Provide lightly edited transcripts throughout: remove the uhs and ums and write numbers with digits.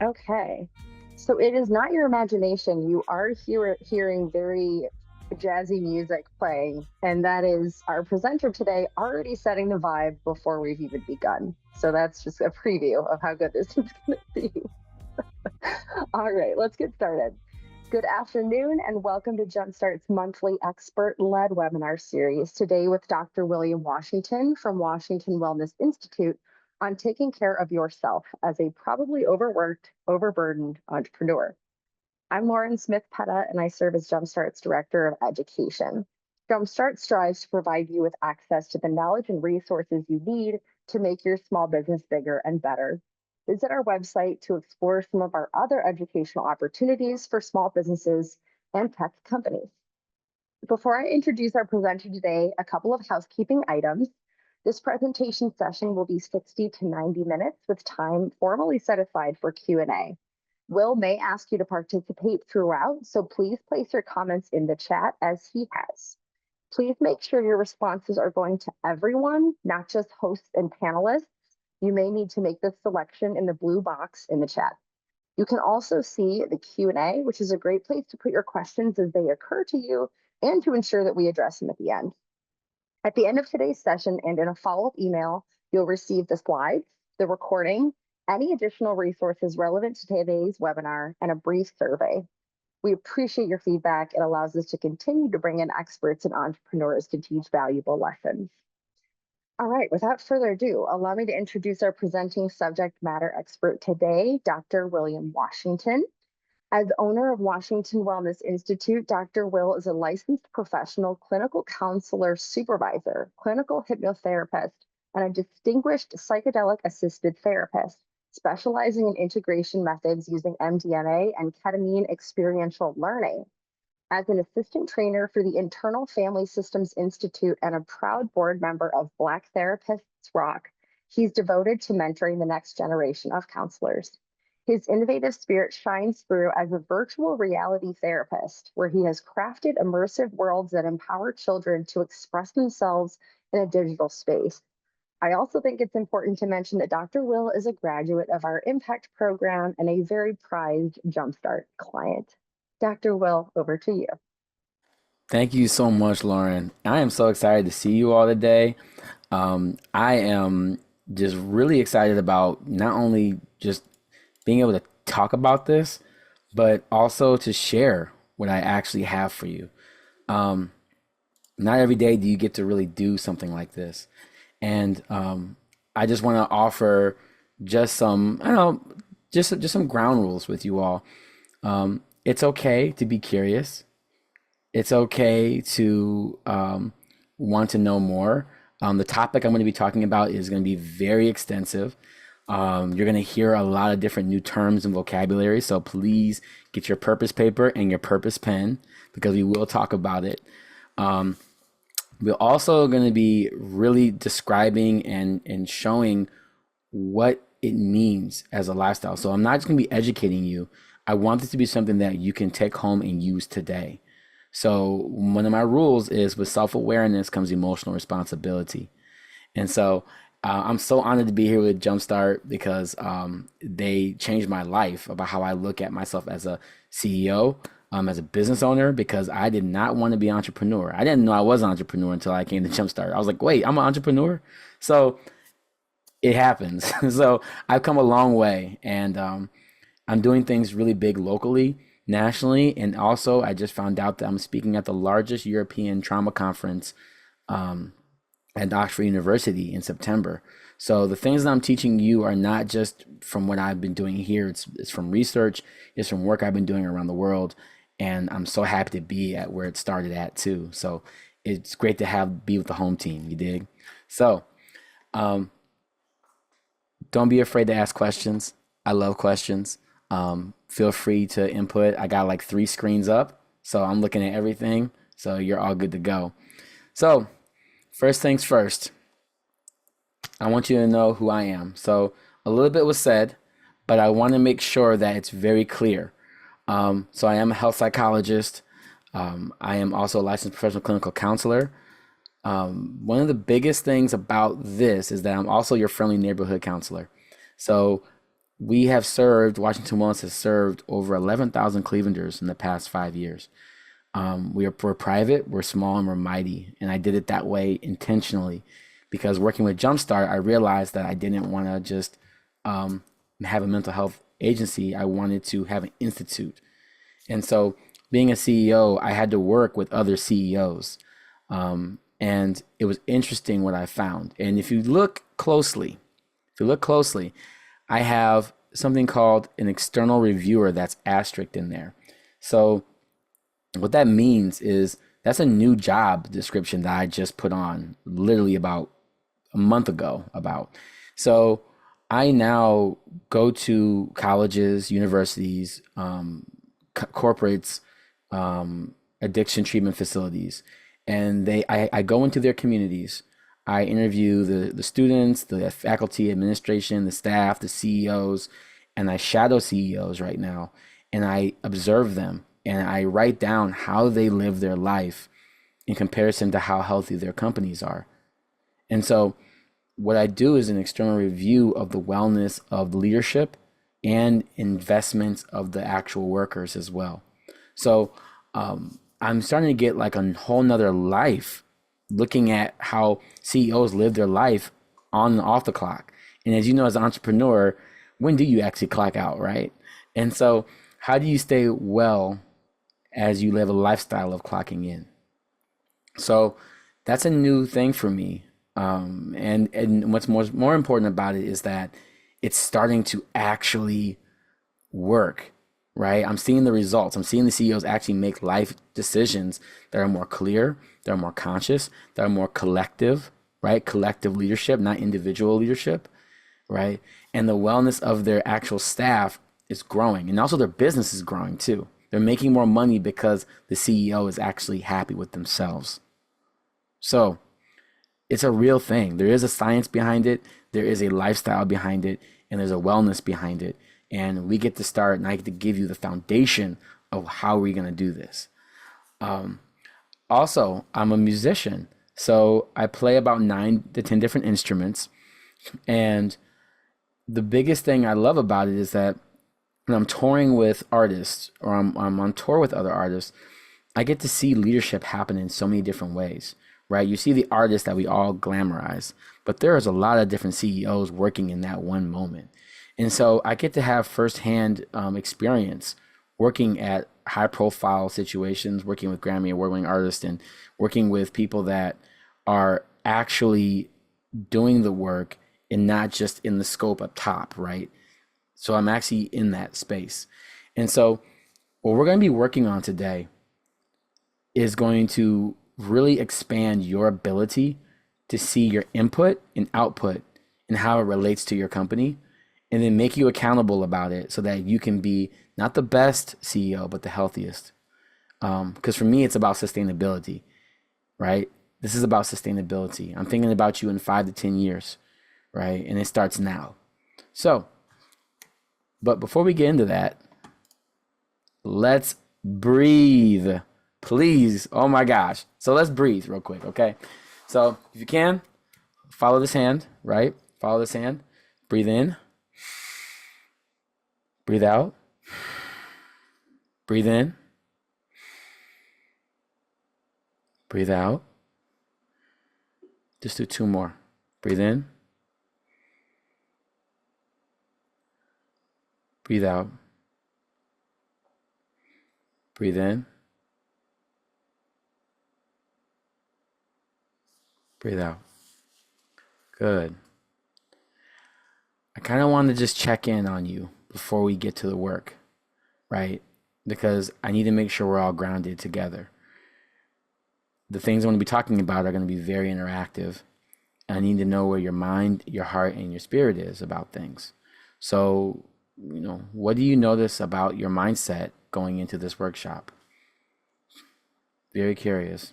Okay. So it is not your imagination. You are hearing very jazzy music playing, and that is our presenter today already setting the vibe before we've even begun. So that's just a preview of how good this is going to be. All right, let's get started. Good afternoon, and welcome to JumpStart's monthly expert led webinar series. Today, with Dr. William Washington from Washington Wellness Institute on taking care of yourself as a probably overworked, overburdened entrepreneur. I'm Lauren Smith Petta, and I serve as JumpStart's Director of Education. JumpStart strives to provide you with access to the knowledge and resources you need to make your small business bigger and better. Visit our website to explore some of our other educational opportunities for small businesses and tech companies. Before I introduce our presenter today, a couple of housekeeping items. This presentation session will be 60 to 90 minutes with time formally set aside for Q&A. Will may ask you to participate throughout, so please place your comments in the chat as he has. Please make sure your responses are going to everyone, not just hosts and panelists. You may need to make this selection in the blue box in the chat. You can also see the Q&A, which is a great place to put your questions as they occur to you and to ensure that we address them at the end. At the end of today's session and in a follow-up email, you'll receive the slides, the recording, any additional resources relevant to today's webinar, and a brief survey. We appreciate your feedback. It allows us to continue to bring in experts and entrepreneurs to teach valuable lessons. All right, without further ado, allow me to introduce our presenting subject matter expert today, Dr. William Washington. As owner of Washington Wellness Institute, Dr. Will is a licensed professional clinical counselor supervisor, clinical hypnotherapist, and a distinguished psychedelic assisted therapist, specializing in integration methods using MDMA and ketamine experiential learning. As an assistant trainer for the Internal Family Systems Institute and a proud board member of Black Therapists Rock, he's devoted to mentoring the next generation of counselors. His innovative spirit shines through as a virtual reality therapist, where he has crafted immersive worlds that empower children to express themselves in a digital space. I also think it's important to mention that Dr. Will is a graduate of our Impact program and a very prized Jumpstart client. Dr. Will, over to you. Thank you so much, Lauren. I am so excited to see you all today. I am just really excited about not only just being able to talk about this, but also to share what I actually have for you. Um, Not every day do you get to really do something like this. And I just want to offer just some, I don't know, just some ground rules with you all. It's okay to be curious. It's okay to want to know more. The topic I'm going to be talking about is going to be very extensive. You're going to hear a lot of different new terms and vocabulary. So please get your purpose paper and your purpose pen because we will talk about it. We're also going to be really describing and showing what it means as a lifestyle. So I'm not just going to be educating you. I want this to be something that you can take home and use today. So one of my rules is with self-awareness comes emotional responsibility. And so I'm so honored to be here with Jumpstart because they changed my life about how I look at myself as a CEO, as a business owner, because I did not want to be an entrepreneur. I didn't know I was an entrepreneur until I came to Jumpstart. I was like, wait, I'm an entrepreneur? So it happens. So I've come a long way, and I'm doing things really big locally, nationally, and also I just found out that I'm speaking at the largest European trauma conference at Oxford University in September. So the things that I'm teaching you are not just from what I've been doing here. It's from research. It's from work I've been doing around the world, and I'm so happy to be at where it started at too. So it's great to be with the home team. You dig? So don't be afraid to ask questions. I love questions. Feel free to input. I got like 3 screens up, so I'm looking at everything. So you're all good to go. So first things first, I want you to know who I am. So a little bit was said, but I want to make sure that it's very clear. So I am a health psychologist. I am also a licensed professional clinical counselor. One of the biggest things about this is that I'm also your friendly neighborhood counselor. So We have served, Washington Wellness has served over 11,000 Clevelanders in the past 5 years. We're private, we're small, and we're mighty. And I did it that way intentionally because working with JumpStart, I realized that I didn't want to just um, have a mental health agency. I wanted to have an institute. And so, being a CEO, I had to work with other CEOs. And it was interesting what I found. And if you look closely, I have something called an external reviewer that's asterisked in there. So what that means is that's a new job description that I just put on literally about a month ago about. So I now go to colleges, universities, corporates, addiction treatment facilities, and I go into their communities. I interview the students, the faculty, administration, the staff, the CEOs, and I shadow CEOs right now, and I observe them and I write down how they live their life in comparison to how healthy their companies are. And so what I do is an external review of the wellness of the leadership and investments of the actual workers as well. So I'm starting to get like a whole nother life looking at how CEOs live their life on and off the clock. And as you know, as an entrepreneur, when do you actually clock out, right? And so how do you stay well as you live a lifestyle of clocking in? So that's a new thing for me. And what's more important about it is that it's starting to actually work, right? I'm seeing the results. I'm seeing the CEOs actually make life decisions that are more clear, that are more conscious, that are more collective, right? Collective leadership, not individual leadership, right? And the wellness of their actual staff is growing. And also their business is growing too. They're making more money because the CEO is actually happy with themselves. So it's a real thing. There is a science behind it, there is a lifestyle behind it, and there's a wellness behind it. And we get to start, and I get to give you the foundation of how we're going to do this. Also, I'm a musician. So I play about 9 to 10 different instruments. And the biggest thing I love about it is that when I'm touring with artists or I'm on tour with other artists, I get to see leadership happen in so many different ways, right? You see the artists that we all glamorize, but there's a lot of different CEOs working in that one moment. And so I get to have firsthand experience working at high profile situations, working with Grammy award winning artists and working with people that are actually doing the work and not just in the scope up top, right? So I'm actually in that space. And so what we're going to be working on today is going to really expand your ability to see your input and output and how it relates to your company, and then make you accountable about it so that you can be not the best CEO, but the healthiest. Because for me, it's about sustainability, right? This is about sustainability. I'm thinking about you in 5 to 10 years, right? And it starts now. So, but before we get into that, let's breathe, please. Oh my gosh. So let's breathe real quick, okay? So if you can, follow this hand, right? Follow this hand. Breathe in. Breathe out. Breathe in. Breathe out. Just do 2 more. Breathe in. Breathe out. Breathe in. Breathe out. Good. I kind of want to just check in on you before we get to the work, right? Because I need to make sure we're all grounded together. The things I'm going to be talking about are going to be very interactive. I need to know where your mind, your heart, and your spirit is about things. So, what do you notice about your mindset going into this workshop? Very curious.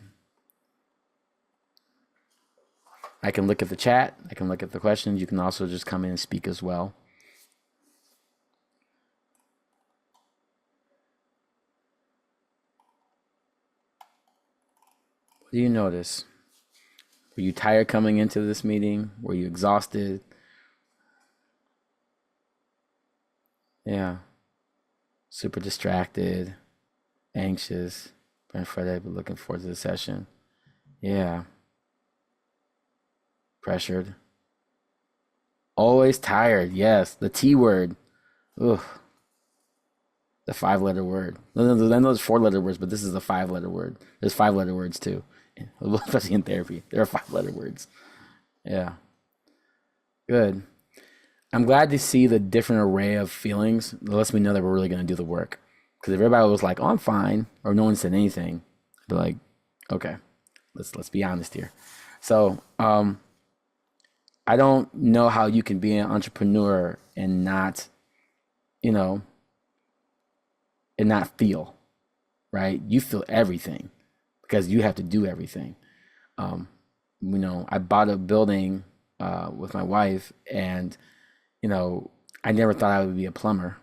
I can look at the chat. I can look at the questions. You can also just come in and speak as well. What do you notice? Were you tired coming into this meeting? Were you exhausted? Yeah. Super distracted, anxious, been Friday, but looking forward to the session. Yeah. Pressured. Always tired. Yes. The T word. Ugh. The 5 letter word. I know there's 4 letter words, but this is the 5 letter word. There's 5 letter words too, especially in therapy. There are 5 letter words. Yeah. Good. I'm glad to see the different array of feelings. It lets me know that we're really going to do the work. Because if everybody was like, "Oh, I'm fine," or no one said anything, I'd be like, "Okay, let's be honest here." So, I don't know how you can be an entrepreneur and not, you know, and not feel, right? You feel everything because you have to do everything. Um, I bought a building with my wife, and you know, I never thought I would be a plumber.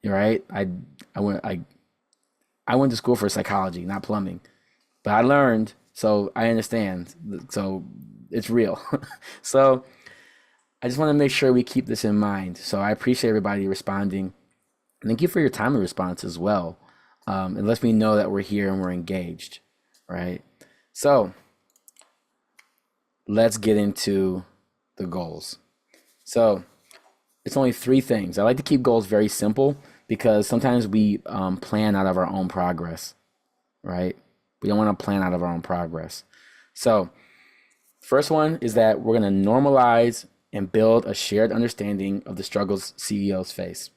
Right? I went I went to school for psychology, not plumbing, but I learned, so I understand. So it's real. So I just want to make sure we keep this in mind. So I appreciate everybody responding. Thank you for your time and response as well. It lets me know that we're here and we're engaged, right? So let's get into the goals. So it's only 3 things. I like to keep goals very simple because sometimes we plan out of our own progress, right? We don't want to plan out of our own progress. So, first one is that we're going to normalize and build a shared understanding of the struggles CEOs face.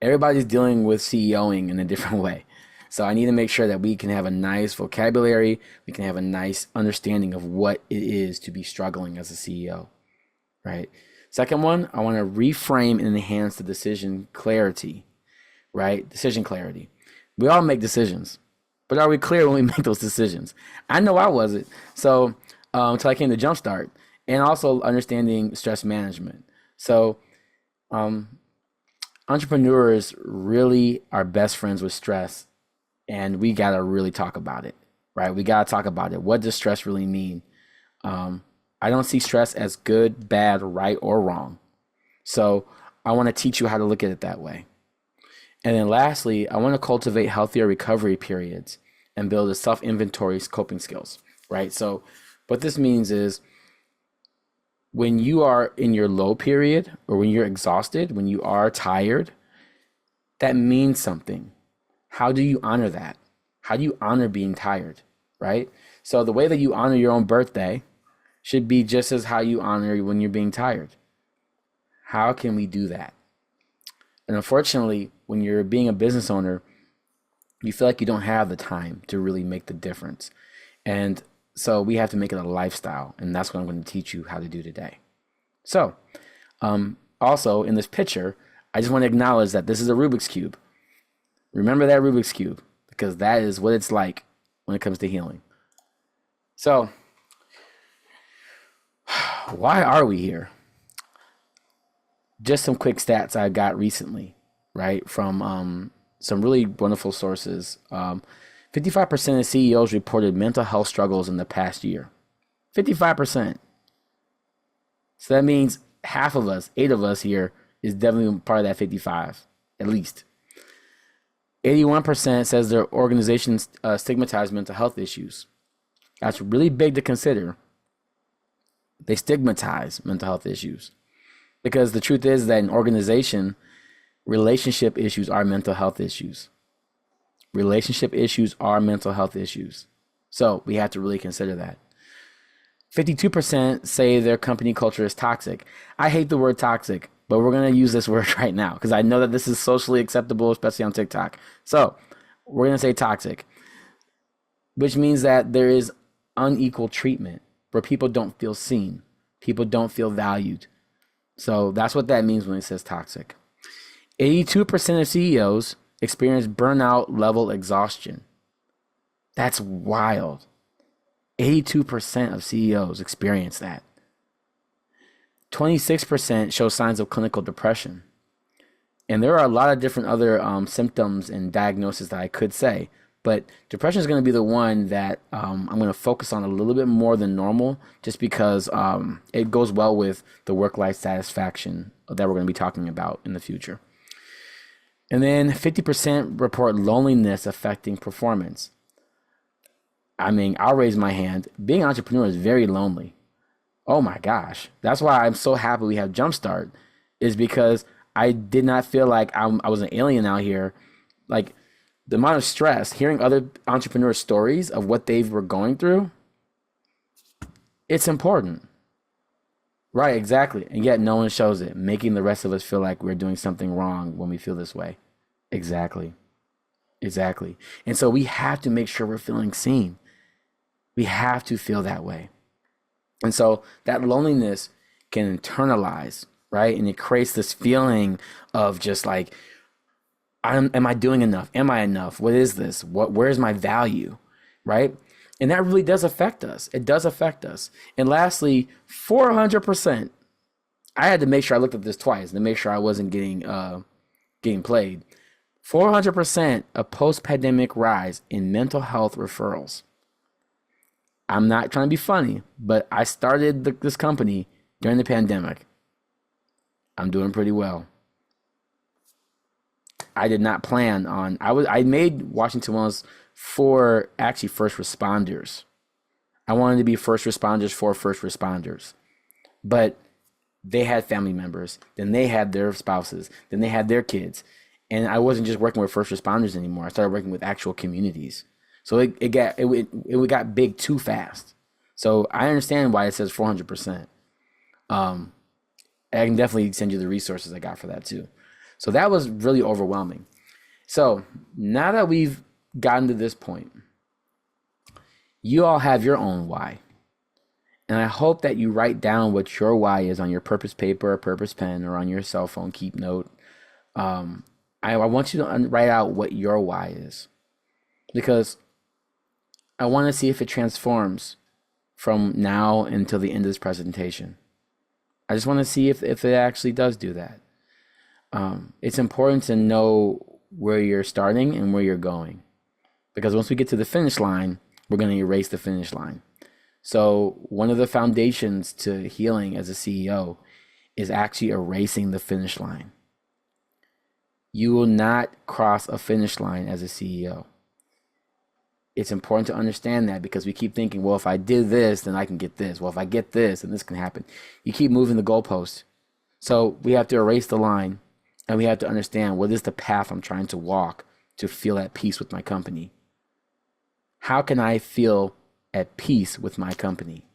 Everybody's dealing with CEOing in a different way. So I need to make sure that we can have a nice vocabulary, we can have a nice understanding of what it is to be struggling as a CEO, right? Second one, I want to reframe and enhance the decision clarity, right? Decision clarity. We all make decisions, but are we clear when we make those decisions? I know I wasn't. So until I came to JumpStart, and also understanding stress management. So entrepreneurs really are best friends with stress, and we got to really talk about it, right? We got to talk about it. What does stress really mean? I don't see stress as good, bad, right, or wrong. So I want to teach you how to look at it that way. And then lastly, I want to cultivate healthier recovery periods and build a self-inventory coping skills, right? So what this means is when you are in your low period or when you're exhausted, when you are tired, that means something. How do you honor that? How do you honor being tired, right? So the way that you honor your own birthday should be just as how you honor when you're being tired. How can we do that? And unfortunately, when you're being a business owner, you feel like you don't have the time to really make the difference. And so we have to make it a lifestyle. And that's what I'm going to teach you how to do today. So also in this picture, I just want to acknowledge that this is a Rubik's Cube. Remember that Rubik's Cube, because that is what it's like when it comes to healing. So why are we here? Just some quick stats I got recently, right, from some really wonderful sources. 55% of CEOs reported mental health struggles in the past year. 55%. So that means half of us, 8 of us here, is definitely part of that 55, at least. 81% says their organizations stigmatize mental health issues. That's really big to consider. They stigmatize mental health issues. Because the truth is that in organization, relationship issues are mental health issues. Relationship issues are mental health issues. So we have to really consider that. 52% say their company culture is toxic. I hate the word toxic, but we're going to use this word right now because I know that this is socially acceptable, especially on TikTok. So we're going to say toxic, which means that there is unequal treatment where people don't feel seen. People don't feel valued. So that's what that means when it says toxic. 82% of CEOs experience burnout level exhaustion. That's wild. 82% of CEOs experience that. 26% show signs of clinical depression. And there are a lot of different other symptoms and diagnoses that I could say, But depression is going to be the one that I'm going to focus on a little bit more than normal, just because it goes well with the work-life satisfaction that we're going to be talking about in the future. And then 50% report loneliness affecting performance. I mean, I'll raise my hand. Being an entrepreneur is very lonely. Oh my gosh. That's why I'm so happy we have JumpStart, is because I did not feel like I was an alien out here. Like, the amount of stress, hearing other entrepreneurs' stories of what they were going through, it's important. Right, exactly. And yet no one shows it, making the rest of us feel like we're doing something wrong when we feel this way. Exactly. Exactly. And so we have to make sure we're feeling seen. We have to feel that way. And so that loneliness can internalize, right? And it creates this feeling of just like, am I doing enough? Am I enough? What is this? Where's my value? Right? And that really does affect us. It does affect us. And lastly, 400%. I had to make sure I looked at this twice to make sure I wasn't getting played. 400% a post-pandemic rise in mental health referrals. I'm not trying to be funny, but I started this company during the pandemic. I'm doing pretty well. I did not plan on. I made Washington Wellness for actually first responders. I wanted to be first responders for first responders, but they had family members. Then they had their spouses. Then they had their kids, and I wasn't just working with first responders anymore. I started working with actual communities. So it got big too fast. So I understand why it says 400%. I can definitely send you the resources I got for that too. So that was really overwhelming. So now that we've gotten to this point, you all have your own why. And I hope that you write down what your why is on your purpose paper or purpose pen or on your cell phone keep note. I want you to write out what your why is, because I want to see if it transforms from now until the end of this presentation. I just want to see if it actually does do that. It's important to know where you're starting and where you're going, because once we get to the finish line, we're going to erase the finish line. So one of the foundations to healing as a CEO is actually erasing the finish line. You will not cross a finish line as a CEO. It's important to understand that, because we keep thinking, well, if I did this, then I can get this. Well, if I get this, then this can happen. You keep moving the goalpost. So we have to erase the line, and we have to understand, what is the path I'm trying to walk to feel at peace with my company? How can I feel at peace with my company?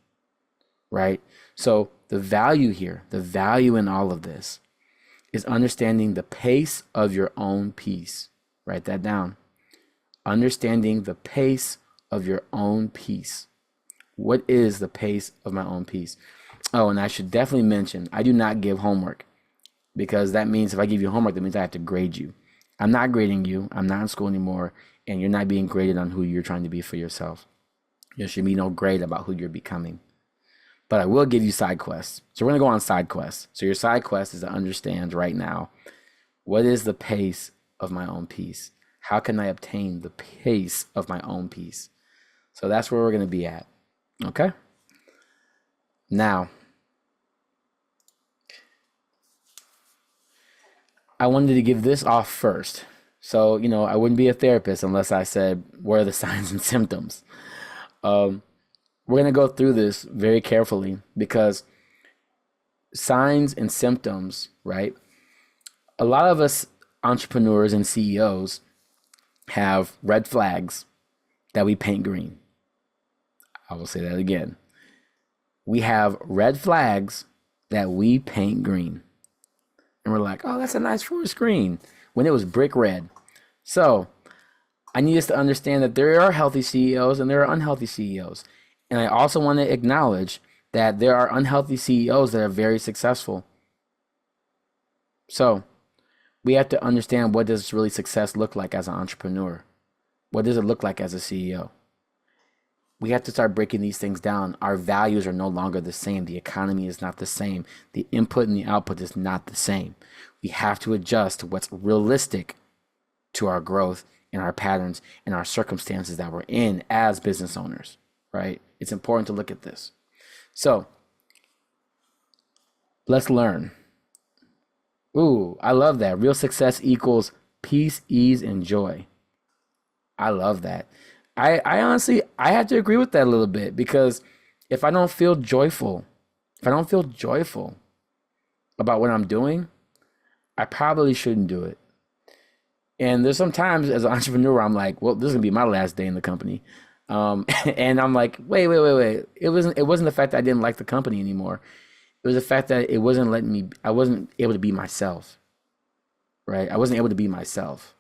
Right? So the value here, the value in all of this, is understanding the pace of your own peace. Write that down. Understanding the pace of your own peace. What is the pace of my own peace? Oh, and I should definitely mention, I do not give homework, because that means if I give you homework, that means I have to grade you. I'm not grading you. I'm not in school anymore, and you're not being graded on who you're trying to be for yourself. There should be no grade about who you're becoming. But I will give you side quests. So we're going to go on side quests. So your side quest is to understand right now, what is the pace of my own peace? How can I obtain the pace of my own peace? So that's where we're going to be at. Okay? Now, I wanted to give this off first. So, I wouldn't be a therapist unless I said, what are the signs and symptoms? We're going to go through this very carefully, because signs and symptoms, right? A lot of us entrepreneurs and CEOs have red flags that we paint green. I will say that again. We have red flags that we paint green. And we're like, oh, that's a nice forest green, when it was brick red. So I need us to understand that there are healthy CEOs and there are unhealthy CEOs. And I also want to acknowledge that there are unhealthy CEOs that are very successful. So we have to understand, what does really success look like as an entrepreneur? What does it look like as a CEO? We have to start breaking these things down. Our values are no longer the same. The economy is not the same. The input and the output is not the same. We have to adjust to what's realistic to our growth and our patterns and our circumstances that we're in as business owners, right? It's important to look at this. So let's learn. Ooh, I love that. Real success equals peace, ease, and joy. I love that. I honestly, I have to agree with that a little bit, because if I don't feel joyful, if I don't feel joyful about what I'm doing, I probably shouldn't do it. And there's some times as an entrepreneur, I'm like, well, this is gonna be my last day in the company. And I'm like, wait. It wasn't the fact that I didn't like the company anymore. It was the fact that it wasn't letting me, I wasn't able to be myself, right? I wasn't able to be myself.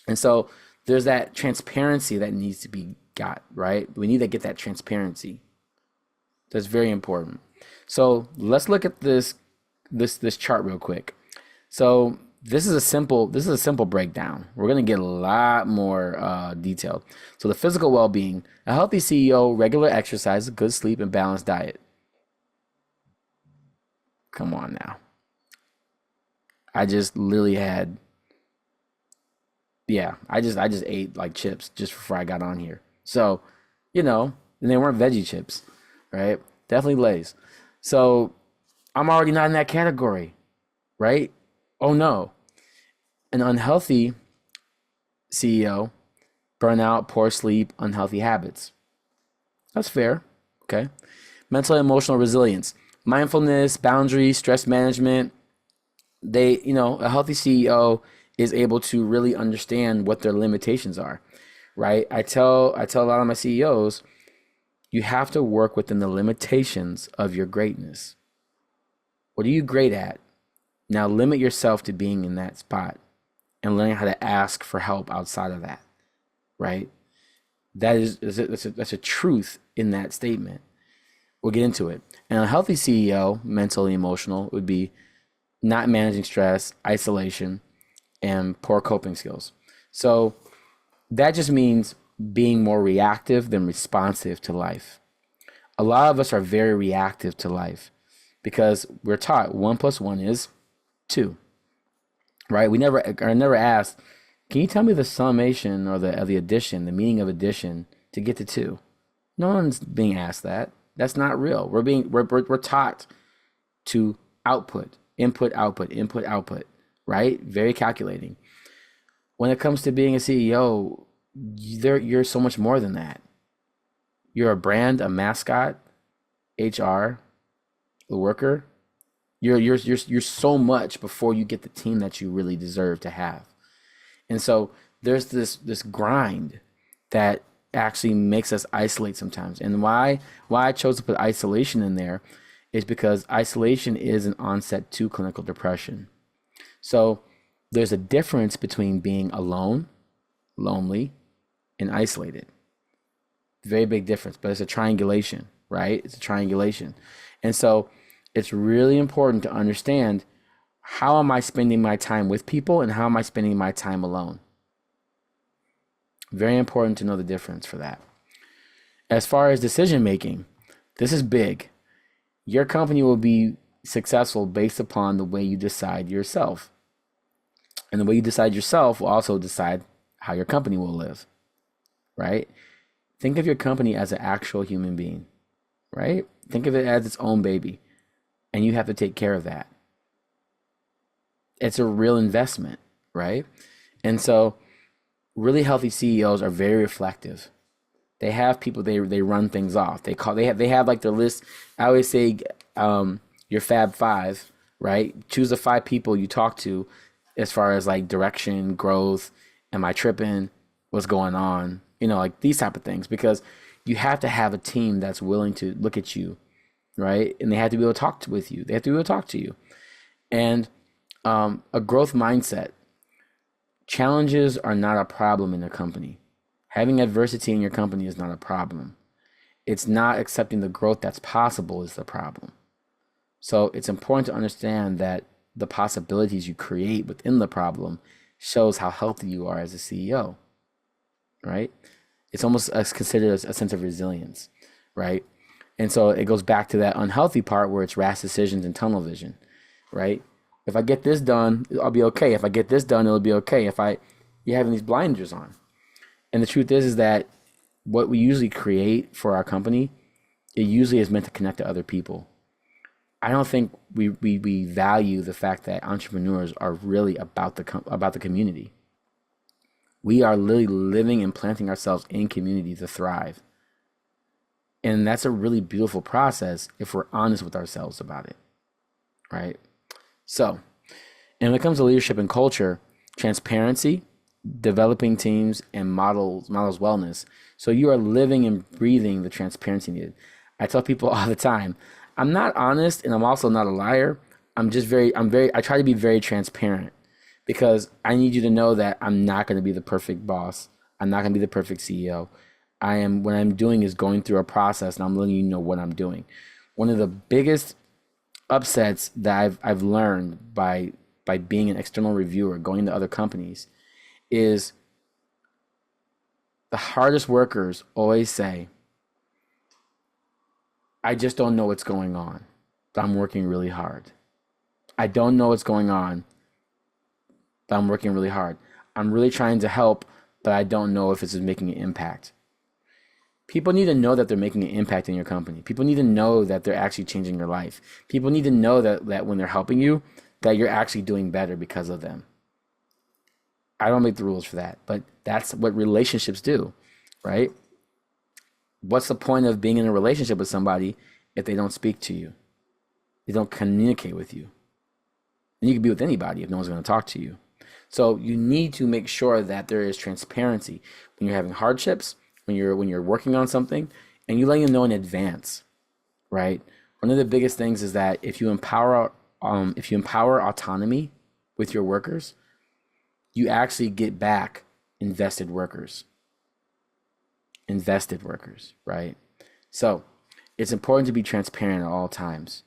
And so there's that transparency that needs to be got, right? We need to get that transparency. That's very important. So let's look at this chart real quick. So this is a simple breakdown. We're gonna get a lot more detailed. So the physical well-being, a healthy CEO, regular exercise, good sleep, and balanced diet. Come on now. I just literally had, yeah, I just ate like chips just before I got on here. So, and they weren't veggie chips, right? Definitely Lay's. So I'm already not in that category, right? Oh no. An unhealthy CEO, burnout, poor sleep, unhealthy habits. That's fair. Okay. Mental and emotional resilience, mindfulness, boundaries, stress management. A healthy CEO is able to really understand what their limitations are, right? I tell a lot of my CEOs, you have to work within the limitations of your greatness. What are you great at? Now limit yourself to being in that spot and learning how to ask for help outside of that, right? That's a truth in that statement. We'll get into it. And a healthy CEO, mentally emotional, would be not managing stress, isolation, and poor coping skills. So that just means being more reactive than responsive to life. A lot of us are very reactive to life because we're taught 1 + 1 is 2, right? We are never asked, can you tell me the summation or the addition, the meaning of addition to get to 2? No one's being asked that. That's not real. We're taught to output, input, output, right? Very calculating. When it comes to being a CEO, you're so much more than that. You're a brand, a mascot, HR, a worker. You're so much before you get the team that you really deserve to have. And so there's this grind that actually makes us isolate sometimes. And why I chose to put isolation in there is because isolation is an onset to clinical depression. So there's a difference between being alone, lonely, and isolated. Very big difference, but it's a triangulation, right? It's a triangulation. And so it's really important to understand, how am I spending my time with people and how am I spending my time alone? Very important to know the difference for that. As far as decision making, this is big. Your company will be successful based upon the way you decide yourself. And the way you decide yourself will also decide how your company will live, right? Think of your company as an actual human being, right? Think of it as its own baby, and you have to take care of that. It's a real investment, right? And so really healthy CEOs are very reflective. They have people they run things off. They have like their list. I always say your Fab Five, right? Choose the 5 people you talk to as far as like direction, growth, am I tripping? What's going on? Like these type of things, because you have to have a team that's willing to look at you, right? And they have to be able to talk with you. They have to be able to talk to you. And a growth mindset. Challenges are not a problem in a company. Having adversity in your company is not a problem. It's not accepting the growth that's possible is the problem. So it's important to understand that the possibilities you create within the problem shows how healthy you are as a CEO, right? It's almost considered a sense of resilience, right? And so it goes back to that unhealthy part where it's rash decisions and tunnel vision, right? If I get this done, I'll be okay. If I get this done, it'll be okay. You're having these blinders on. And the truth is that what we usually create for our company, it usually is meant to connect to other people. I don't think we value the fact that entrepreneurs are really about the community. We are literally living and planting ourselves in community to thrive. And that's a really beautiful process if we're honest with ourselves about it, right? So, and when it comes to leadership and culture, transparency, developing teams, and models wellness. So you are living and breathing the transparency needed. I tell people all the time, I'm not honest and I'm also not a liar. I try to be very transparent because I need you to know that I'm not going to be the perfect boss. I'm not going to be the perfect CEO. What I'm doing is going through a process and I'm letting you know what I'm doing. One of the biggest upsets that I've learned by being an external reviewer, going to other companies, is the hardest workers always say, I just don't know what's going on, but I'm working really hard. I don't know what's going on, but I'm working really hard. I'm really trying to help, but I don't know if this is making an impact. People need to know that they're making an impact in your company. People need to know that they're actually changing your life. People need to know that when they're helping you, that you're actually doing better because of them. I don't make the rules for that, but that's what relationships do, right? What's the point of being in a relationship with somebody if they don't speak to you? They don't communicate with you. And you can be with anybody if no one's going to talk to you. So you need to make sure that there is transparency when you're having hardships, when you're working on something, and you let them know in advance, right? One of the biggest things is that if you empower autonomy with your workers, you actually get back invested workers, right? So it's important to be transparent at all times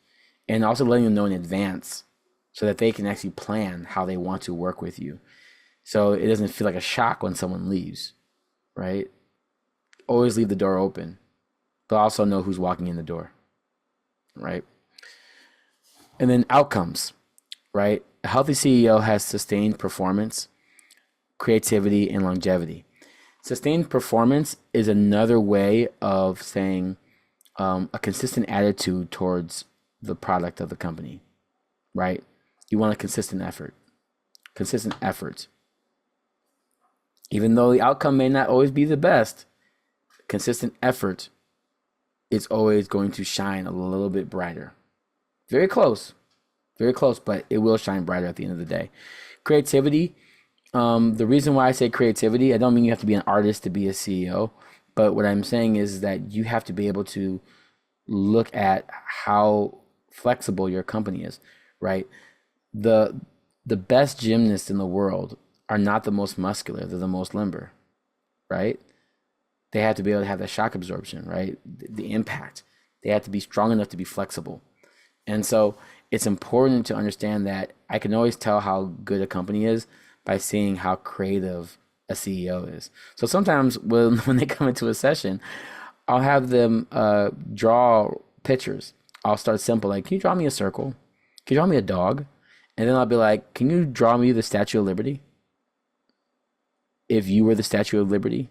and also letting them know in advance so that they can actually plan how they want to work with you. So it doesn't feel like a shock when someone leaves, right? Always leave the door open, but also know who's walking in the door, right? And then outcomes, right? A healthy CEO has sustained performance, creativity, and longevity. Sustained performance is another way of saying a consistent attitude towards the product of the company, right? You want a consistent effort. Even though the outcome may not always be the best, consistent effort is always going to shine a little bit brighter. Very close, but it will shine brighter at the end of the day. Creativity. The reason why I say creativity, I don't mean you have to be an artist to be a CEO, but what I'm saying is that you have to be able to look at how flexible your company is, right? The best gymnasts in the world are not the most muscular, they're the most limber, right? They have to be able to have that shock absorption, right? The impact. They have to be strong enough to be flexible. And so it's important to understand that I can always tell how good a company is by seeing how creative a CEO is. So sometimes when they come into a session, I'll have them draw pictures. I'll start simple, like, can you draw me a circle? Can you draw me a dog? And then I'll be like, can you draw me the Statue of Liberty? If you were the Statue of Liberty?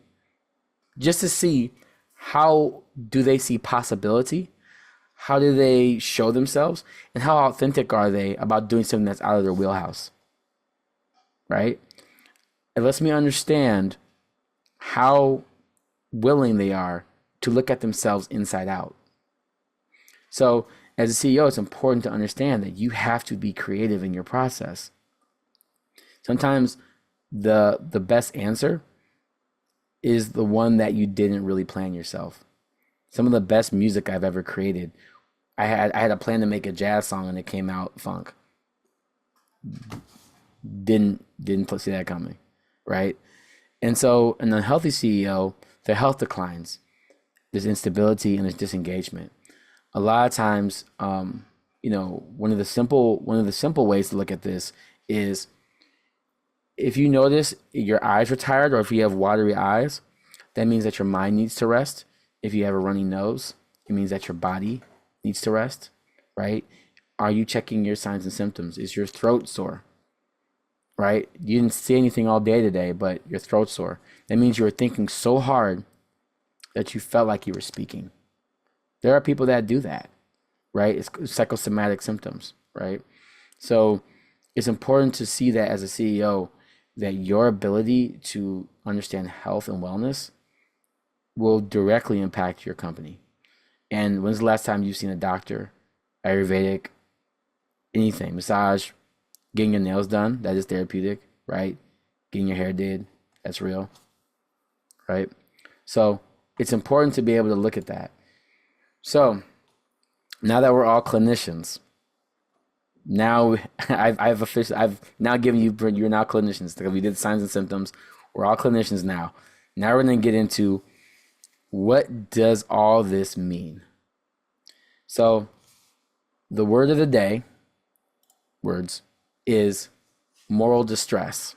Just to see how do they see possibility? How do they show themselves? And how authentic are they about doing something that's out of their wheelhouse? Right? It lets me understand how willing they are to look at themselves inside out. So as a CEO, it's important to understand that you have to be creative in your process. Sometimes the best answer is the one that you didn't really plan yourself. Some of the best music I've ever created, I had a plan to make a jazz song and it came out funk. Didn't see that coming, right? And so an unhealthy CEO, their health declines. There's instability and there's disengagement. A lot of times, one of the simple ways to look at this is if you notice your eyes are tired or if you have watery eyes, that means that your mind needs to rest. If you have a runny nose, it means that your body needs to rest, right? Are you checking your signs and symptoms? Is your throat sore? right? You didn't say anything all day today, but your throat's sore. That means you were thinking so hard that you felt like you were speaking. There are people that do that, right? It's psychosomatic symptoms, right? So it's important to see that as a CEO, that your ability to understand health and wellness will directly impact your company. And when's the last time you've seen a doctor, Ayurvedic, anything, massage, getting your nails done? That is therapeutic, right? Getting your hair did, that's real, right? So it's important to be able to look at that. So now that we're all clinicians, now I've now given you, you're now clinicians because we did signs and symptoms. We're all clinicians now. Now we're going to get into what does all this mean. So the word of the day, words, is moral distress.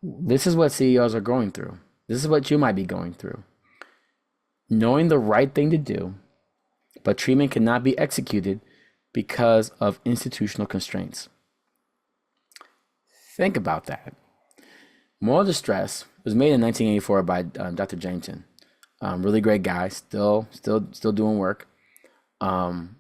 This is what CEOs are going through. This is what you might be going through. Knowing the right thing to do, but treatment cannot be executed because of institutional constraints. Think about that. Moral Distress was made in 1984 by Dr. Jameson. Really great guy, still doing work. Think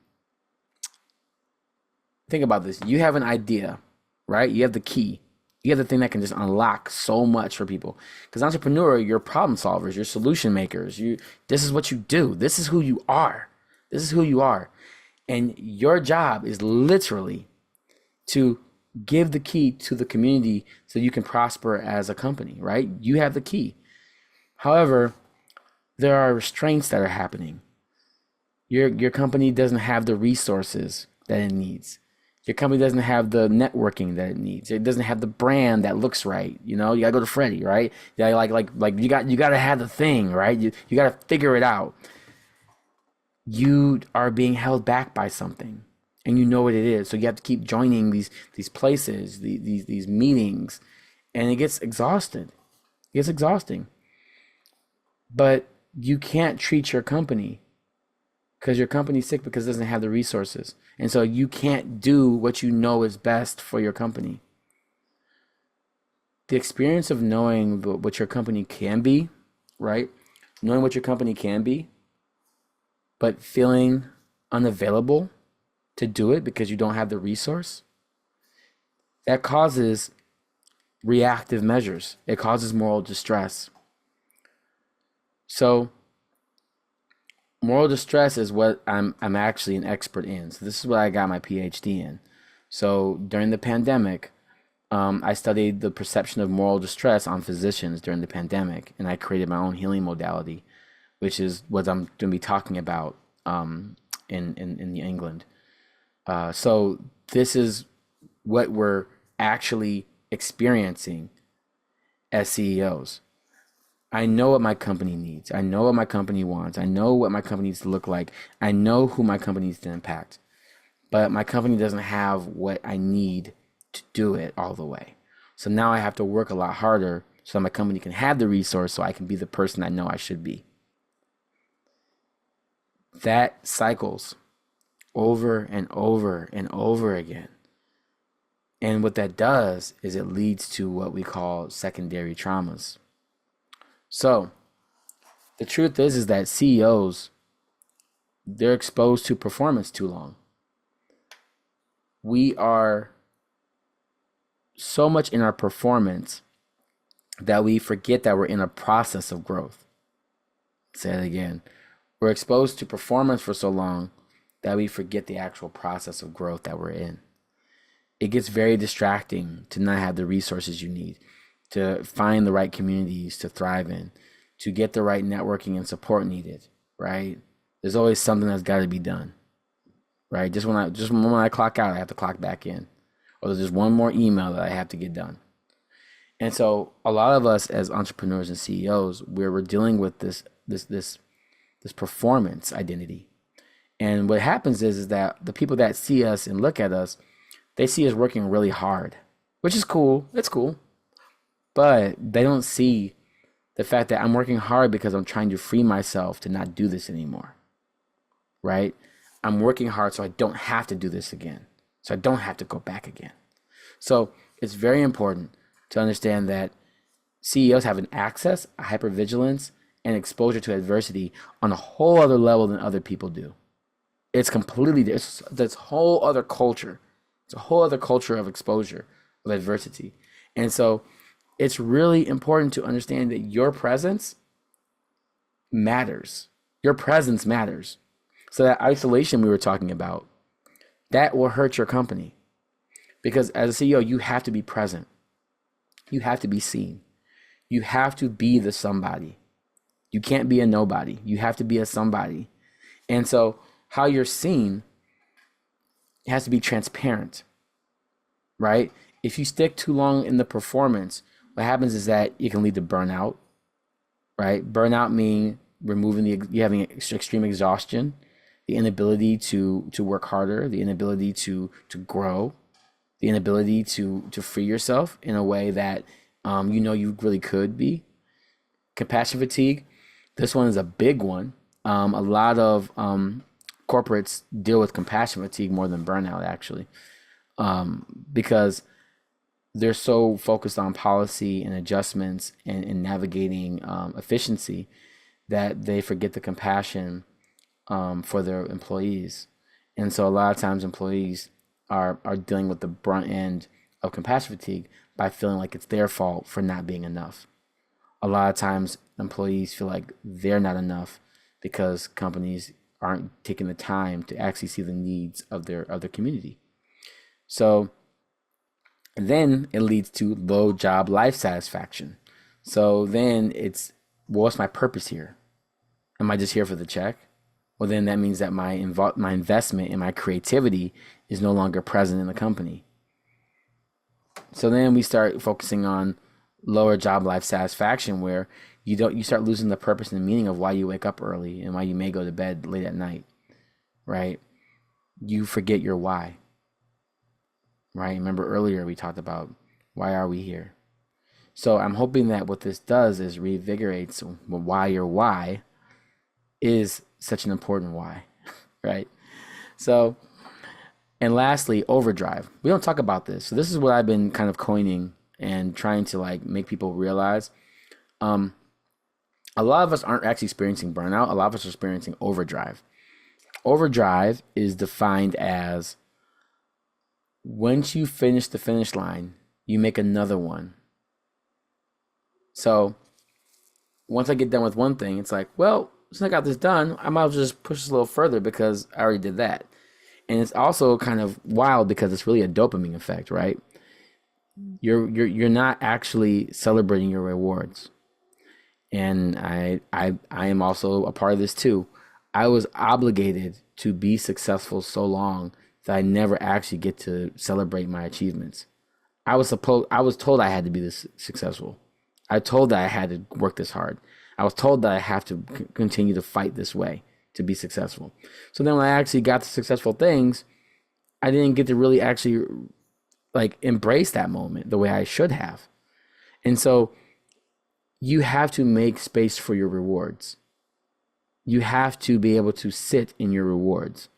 about this. You have an idea, right? You have the key. You have the thing that can just unlock so much for people. Because entrepreneur, you're problem solvers, you're solution makers. This is what you do. This is who you are. This is who you are. And your job is literally to give the key to the community so you can prosper as a company, right? You have the key. However, there are restraints that are happening. Your company doesn't have the resources that it needs. Your company doesn't have the networking that it needs. It doesn't have the brand that looks right. You know, you gotta go to Freddie, right? Yeah, like you gotta have the thing, right? You gotta figure it out. You are being held back by something, and you know what it is. So you have to keep joining these places, these meetings, and it gets exhausted. It gets exhausting. But you can't treat your company because your company's sick because it doesn't have the resources. And so you can't do what you know is best for your company. The experience of knowing what your company can be, right? Knowing what your company can be, but feeling unavailable to do it because you don't have the resource, that causes reactive measures. It causes moral distress. So moral distress is what I'm actually an expert in. So this is what I got my PhD in. So during the pandemic, I studied the perception of moral distress on physicians during the pandemic, and I created my own healing modality, which is what I'm going to be talking about in England. So this is what we're actually experiencing as CEOs. I know what my company needs. I know what my company wants. I know what my company needs to look like. I know who my company needs to impact. But my company doesn't have what I need to do it all the way. So now I have to work a lot harder so my company can have the resource so I can be the person I know I should be. That cycles over and over and over again. And what that does is it leads to what we call secondary traumas. So the truth is that CEOs, they're exposed to performance too long. We are so much in our performance that we forget that we're in a process of growth. Say it again. We're exposed to performance for so long that we forget the actual process of growth that we're in. It gets very distracting to not have the resources you need, to find the right communities to thrive in, to get the right networking and support needed, right? There's always something that's got to be done, right? Just when I clock out, I have to clock back in. Or there's just one more email that I have to get done. And so a lot of us as entrepreneurs and CEOs, we're dealing with this performance identity. And what happens is that the people that see us and look at us, they see us working really hard, which is cool. It's cool. But they don't see the fact that I'm working hard because I'm trying to free myself to not do this anymore, right? I'm working hard so I don't have to do this again. So I don't have to go back again. So it's very important to understand that CEOs have an access, a hypervigilance, and exposure to adversity on a whole other level than other people do. It's completely it's this whole other culture. It's a whole other culture of exposure of adversity. And so it's really important to understand that your presence matters. Your presence matters. So that isolation we were talking about, that will hurt your company. Because as a CEO, you have to be present. You have to be seen. You have to be the somebody. You can't be a nobody. You have to be a somebody. And so how you're seen has to be transparent, right? If you stick too long in the performance, what happens is that it can lead to burnout, right? Burnout meaning you having extreme exhaustion, the inability to work harder, the inability to grow, the inability to free yourself in a way that you really could be. Compassion fatigue, this one is a big one. A lot of corporates deal with compassion fatigue more than burnout, actually, because they're so focused on policy and adjustments and navigating efficiency that they forget the compassion for their employees. And so a lot of times employees are dealing with the brunt end of compassion fatigue by feeling like it's their fault for not being enough. A lot of times employees feel like they're not enough because companies aren't taking the time to actually see the needs of their community. So then it leads to low job life satisfaction. So then it's, well, what's my purpose here? Am I just here for the check? Well, then that means that my investment and my creativity is no longer present in the company. So then we start focusing on lower job life satisfaction, where you start losing the purpose and the meaning of why you wake up early and why you may go to bed late at night, right? You forget your why, right? Remember earlier we talked about why are we here? So I'm hoping that what this does is reinvigorates why your why is such an important why, right? So, and lastly, overdrive. We don't talk about this. So this is what I've been kind of coining and trying to like make people realize. A lot of us aren't actually experiencing burnout. A lot of us are experiencing overdrive. Overdrive is defined as once you finish the finish line, you make another one. So once I get done with one thing, it's like, well, since I got this done, I might as well just push this a little further because I already did that. And it's also kind of wild because it's really a dopamine effect, right? You're not actually celebrating your rewards. And I am also a part of this too. I was obligated to be successful so long that I never actually get to celebrate my achievements. I was told I had to be this successful. I told that I had to work this hard. I was told that I have to continue to fight this way to be successful. So then when I actually got the successful things, I didn't get to really actually like embrace that moment the way I should have. And so you have to make space for your rewards. You have to be able to sit in your rewards.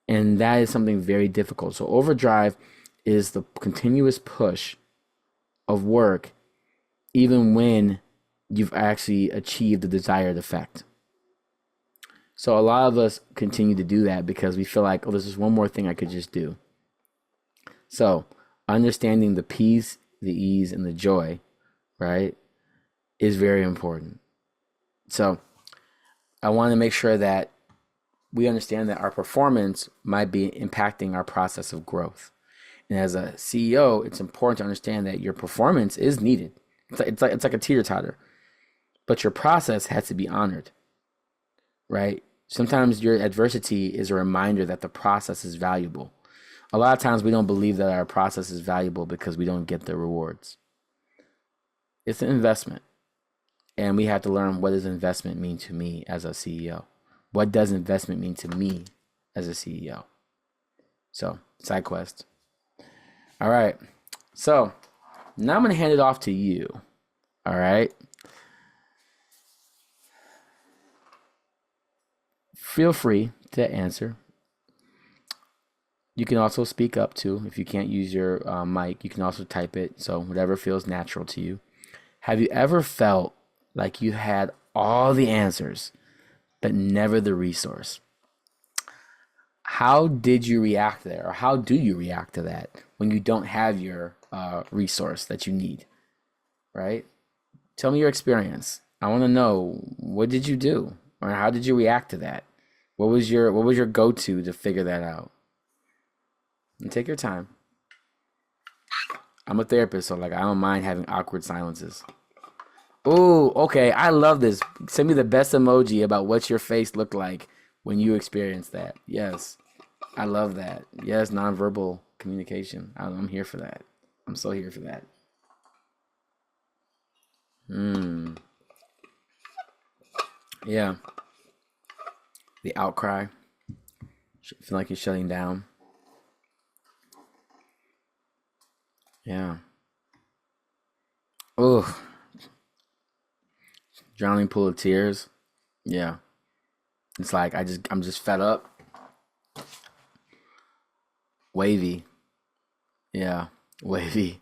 And that is something very difficult. So overdrive is the continuous push of work, even when you've actually achieved the desired effect. So a lot of us continue to do that because we feel like, oh, this is one more thing I could just do. So understanding the peace, the ease, and the joy, right, is very important. So I want to make sure that we understand that our performance might be impacting our process of growth. And as a CEO, it's important to understand that your performance is needed. It's like a teeter-totter, but your process has to be honored, right? Sometimes your adversity is a reminder that the process is valuable. A lot of times we don't believe that our process is valuable because we don't get the rewards. It's an investment. And we have to learn, what does investment mean to me as a CEO? What does investment mean to me as a CEO? So, side quest. All right. So, now I'm going to hand it off to you. All right. Feel free to answer. You can also speak up too. If you can't use your mic, you can also type it. So whatever feels natural to you. Have you ever felt like you had all the answers, but never the resource? How did you react there? Or how do you react to that when you don't have your resource that you need, right? Tell me your experience. I want to know, what did you do? Or how did you react to that? What was your go-to to figure that out? And take your time. I'm a therapist, so like I don't mind having awkward silences. Ooh, okay. I love this. Send me the best emoji about what your face looked like when you experienced that. Yes, I love that. Yes, nonverbal communication. I'm here for that. I'm so here for that. Hmm. Yeah. The outcry. Feel like you're shutting down. Yeah. Ooh, drowning pool of tears. Yeah. It's like I'm just fed up. Wavy. Yeah. Wavy.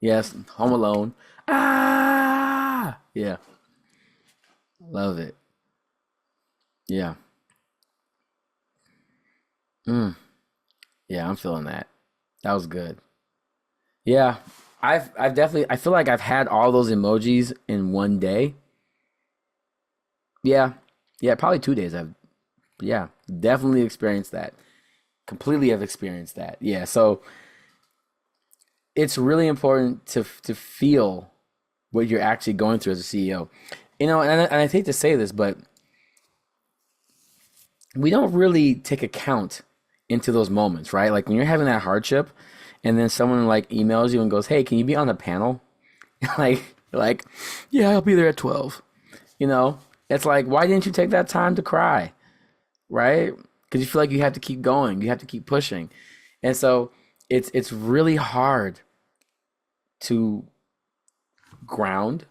Yes. Home Alone. Ah. Yeah. Love it. Yeah. Mm. Yeah, I'm feeling that. That was good. Yeah. I've definitely I feel like I've had all those emojis in one day. Yeah. Yeah, probably 2 days. Yeah, definitely experienced that. Completely have experienced that. Yeah. So it's really important to feel what you're actually going through as a CEO. And I hate to say this, but we don't really take account into those moments, right? Like when you're having that hardship and then someone like emails you and goes, "Hey, can you be on the panel?" like, "Yeah, I'll be there at 12." You know? It's like, why didn't you take that time to cry, right? Because you feel like you have to keep going, you have to keep pushing. And so it's really hard to ground,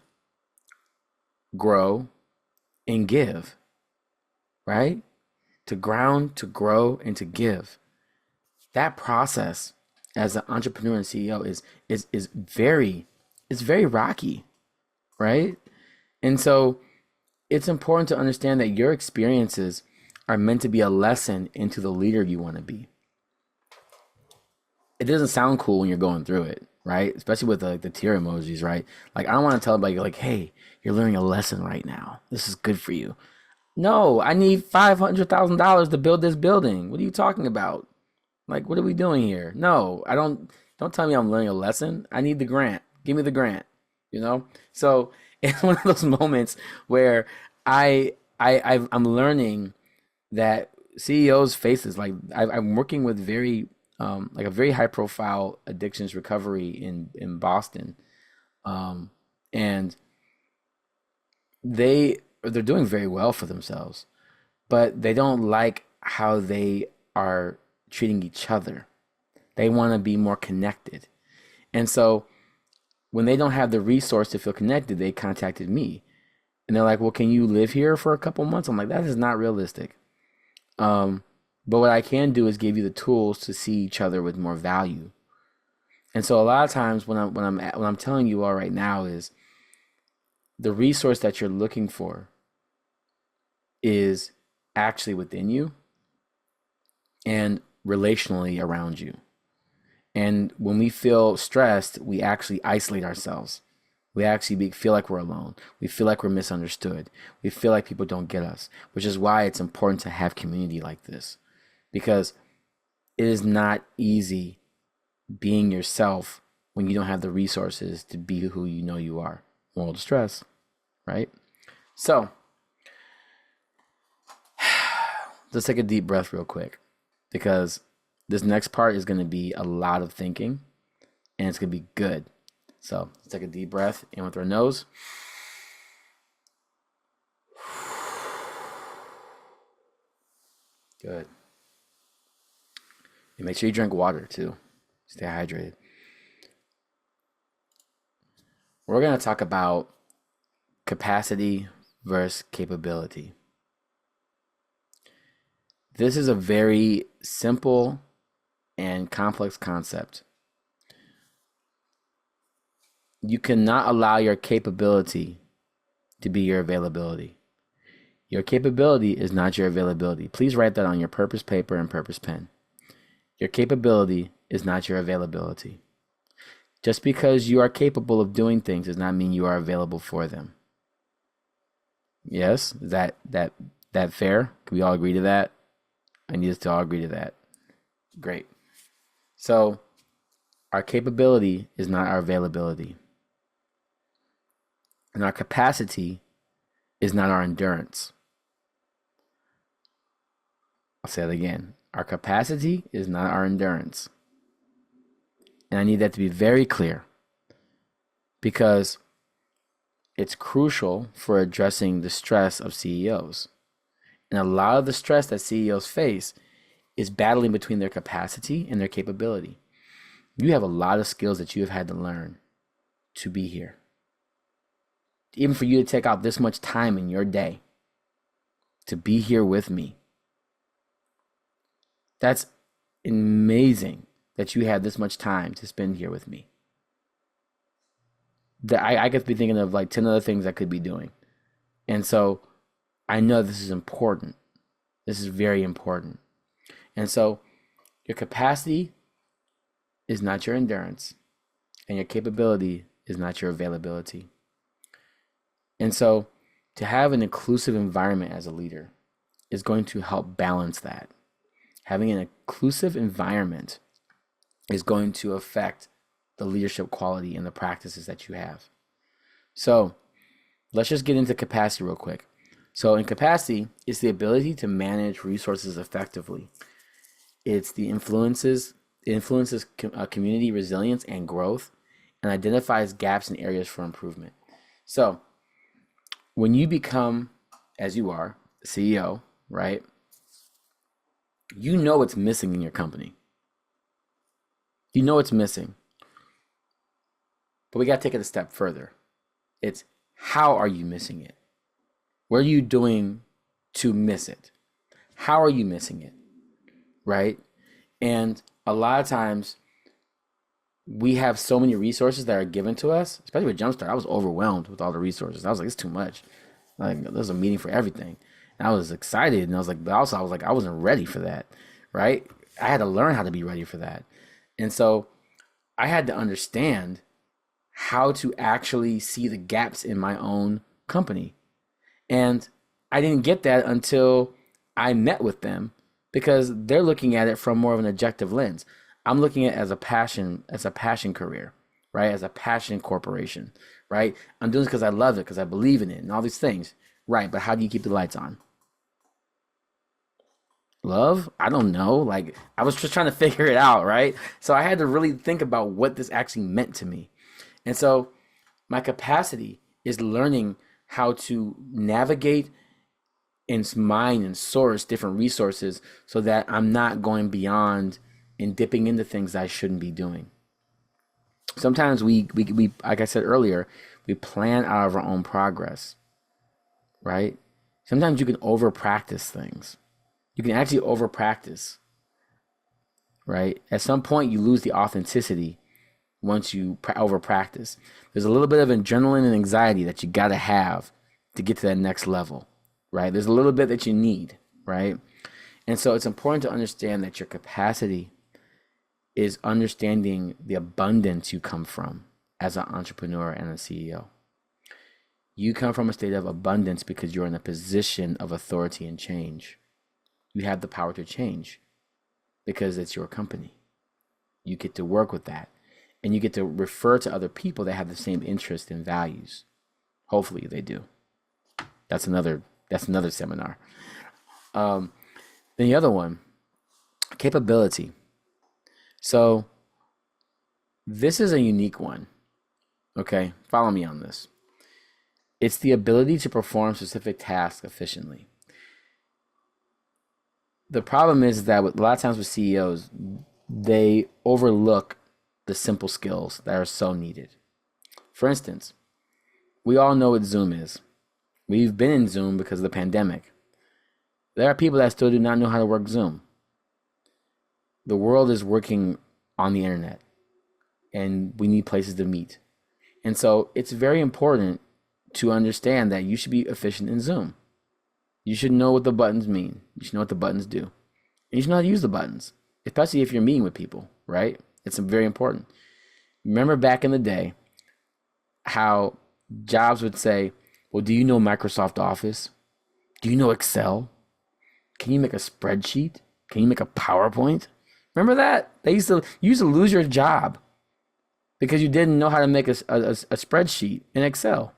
grow, and give, right? To ground, to grow, and to give. That process as an entrepreneur and CEO is very it's very rocky, right? And so it's important to understand that your experiences are meant to be a lesson into the leader you want to be. It doesn't sound cool when you're going through it, right? Especially with the tear emojis, right? Like I don't want to tell everybody like, "Hey, you're learning a lesson right now. This is good for you." No, I need $500,000 to build this building. What are you talking about? Like, what are we doing here? No, I don't. Don't tell me I'm learning a lesson. I need the grant. Give me the grant. You know. So it's one of those moments where I'm learning that CEOs faces I'm working with like a very high profile addictions recovery in Boston, um, and they're doing very well for themselves, but they don't like how they are treating each other. They want to be more connected. And so when they don't have the resource to feel connected, they contacted me. And they're like, "Well, can you live here for a couple months?" I'm like, "That is not realistic." Um, but what I can do is give you the tools to see each other with more value. And so a lot of times when I'm telling you all right now is the resource that you're looking for is actually within you and relationally around you. And when we feel stressed, we actually isolate ourselves. We actually feel like we're alone. We feel like we're misunderstood. We feel like people don't get us, which is why it's important to have community like this because it is not easy being yourself when you don't have the resources to be who you know you are. Moral distress, right? So let's take a deep breath real quick because this next part is going to be a lot of thinking and it's going to be good. So let's take a deep breath in with our nose. Good. And make sure you drink water too. Stay hydrated. We're going to talk about capacity versus capability. This is a very simple and complex concept. You cannot allow your capability to be your availability. Your capability is not your availability. Please write that on your purpose paper and purpose pen. Your capability is not your availability. Just because you are capable of doing things does not mean you are available for them. Yes? Is that fair? Can we all agree to that? I need us to all agree to that. Great. So, our capability is not our availability. And our capacity is not our endurance. I'll say it again. Our capacity is not our endurance. And I need that to be very clear because it's crucial for addressing the stress of CEOs. And a lot of the stress that CEOs face is battling between their capacity and their capability. You have a lot of skills that you have had to learn to be here. Even for you to take out this much time in your day to be here with me. That's amazing that you have this much time to spend here with me. That I could be thinking of like 10 other things I could be doing. And so I know this is important. This is very important. And so your capacity is not your endurance, and your capability is not your availability. And so to have an inclusive environment as a leader is going to help balance that. Having an inclusive environment is going to affect the leadership quality and the practices that you have. So let's just get into capacity real quick. So in capacity, it's the ability to manage resources effectively. It influences community resilience and growth and identifies gaps and areas for improvement. So when you become, as you are, a CEO, right? You know what's missing in your company. You know what's missing. But we got to take it a step further. It's how are you missing it? What are you doing to miss it? How are you missing it? Right? And a lot of times we have so many resources that are given to us, especially with JumpStart. I was overwhelmed with all the resources. I was like, it's too much. Like, there's a meeting for everything. And I was excited. And I was like, but also I was like, I wasn't ready for that. Right? I had to learn how to be ready for that. And so I had to understand how to actually see the gaps in my own company. And I didn't get that until I met with them because they're looking at it from more of an objective lens. I'm looking at it as a passion career, right? As a passion corporation, right? I'm doing this because I love it, because I believe in it and all these things, right? But how do you keep the lights on? Love? I don't know. Like, I was just trying to figure it out, right? So I had to really think about what this actually meant to me. And so my capacity is learning how to navigate and mine and source different resources so that I'm not going beyond and dipping into things I shouldn't be doing. Sometimes we like I said earlier, we plan out of our own progress, right? Sometimes you can over practice things. You can actually over practice, right? At some point you lose the authenticity once you over practice. There's a little bit of adrenaline and anxiety that you got to have to get to that next level, right? There's a little bit that you need, right? And so it's important to understand that your capacity is understanding the abundance you come from as an entrepreneur and a CEO. You come from a state of abundance because you're in a position of authority and change. You have the power to change because it's your company. You get to work with that. And you get to refer to other people that have the same interests and values. Hopefully they do. That's another seminar. Then the other one, capability. So this is a unique one. Okay, follow me on this. It's the ability to perform specific tasks efficiently. The problem is that a lot of times with CEOs, they overlook the simple skills that are so needed. For instance, we all know what Zoom is. We've been in Zoom because of the pandemic. There are people that still do not know how to work Zoom. The world is working on the internet, and we need places to meet. And so it's very important to understand that you should be efficient in Zoom. You should know what the buttons mean. You should know what the buttons do. And you should know how to use the buttons, especially if you're meeting with people, right? It's very important. Remember back in the day how Jobs would say, well, do you know Microsoft Office? Do you know Excel? Can you make a spreadsheet? Can you make a PowerPoint? Remember that? You used to lose your job because you didn't know how to make a spreadsheet in Excel.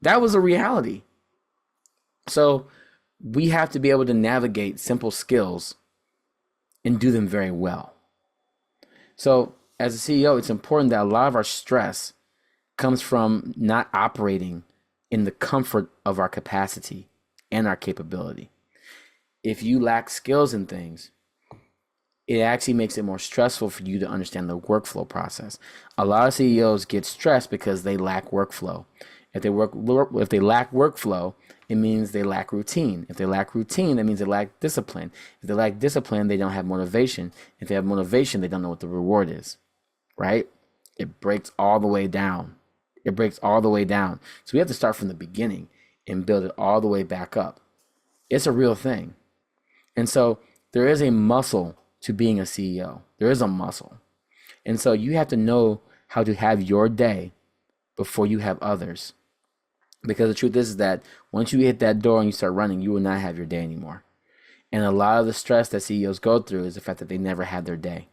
That was a reality. So we have to be able to navigate simple skills and do them very well. So as a CEO, it's important that a lot of our stress comes from not operating in the comfort of our capacity and our capability. If you lack skills in things, it actually makes it more stressful for you to understand the workflow process. A lot of CEOs get stressed because they lack workflow. If they lack workflow, it means they lack routine. If they lack routine, that means they lack discipline. If they lack discipline, they don't have motivation. If they have motivation, they don't know what the reward is, right? It breaks all the way down. It breaks all the way down. So we have to start from the beginning and build it all the way back up. It's a real thing. And so there is a muscle to being a CEO. There is a muscle. And so you have to know how to have your day before you have others. Because the truth is that once you hit that door and you start running, you will not have your day anymore. And a lot of the stress that CEOs go through is the fact that they never had their day.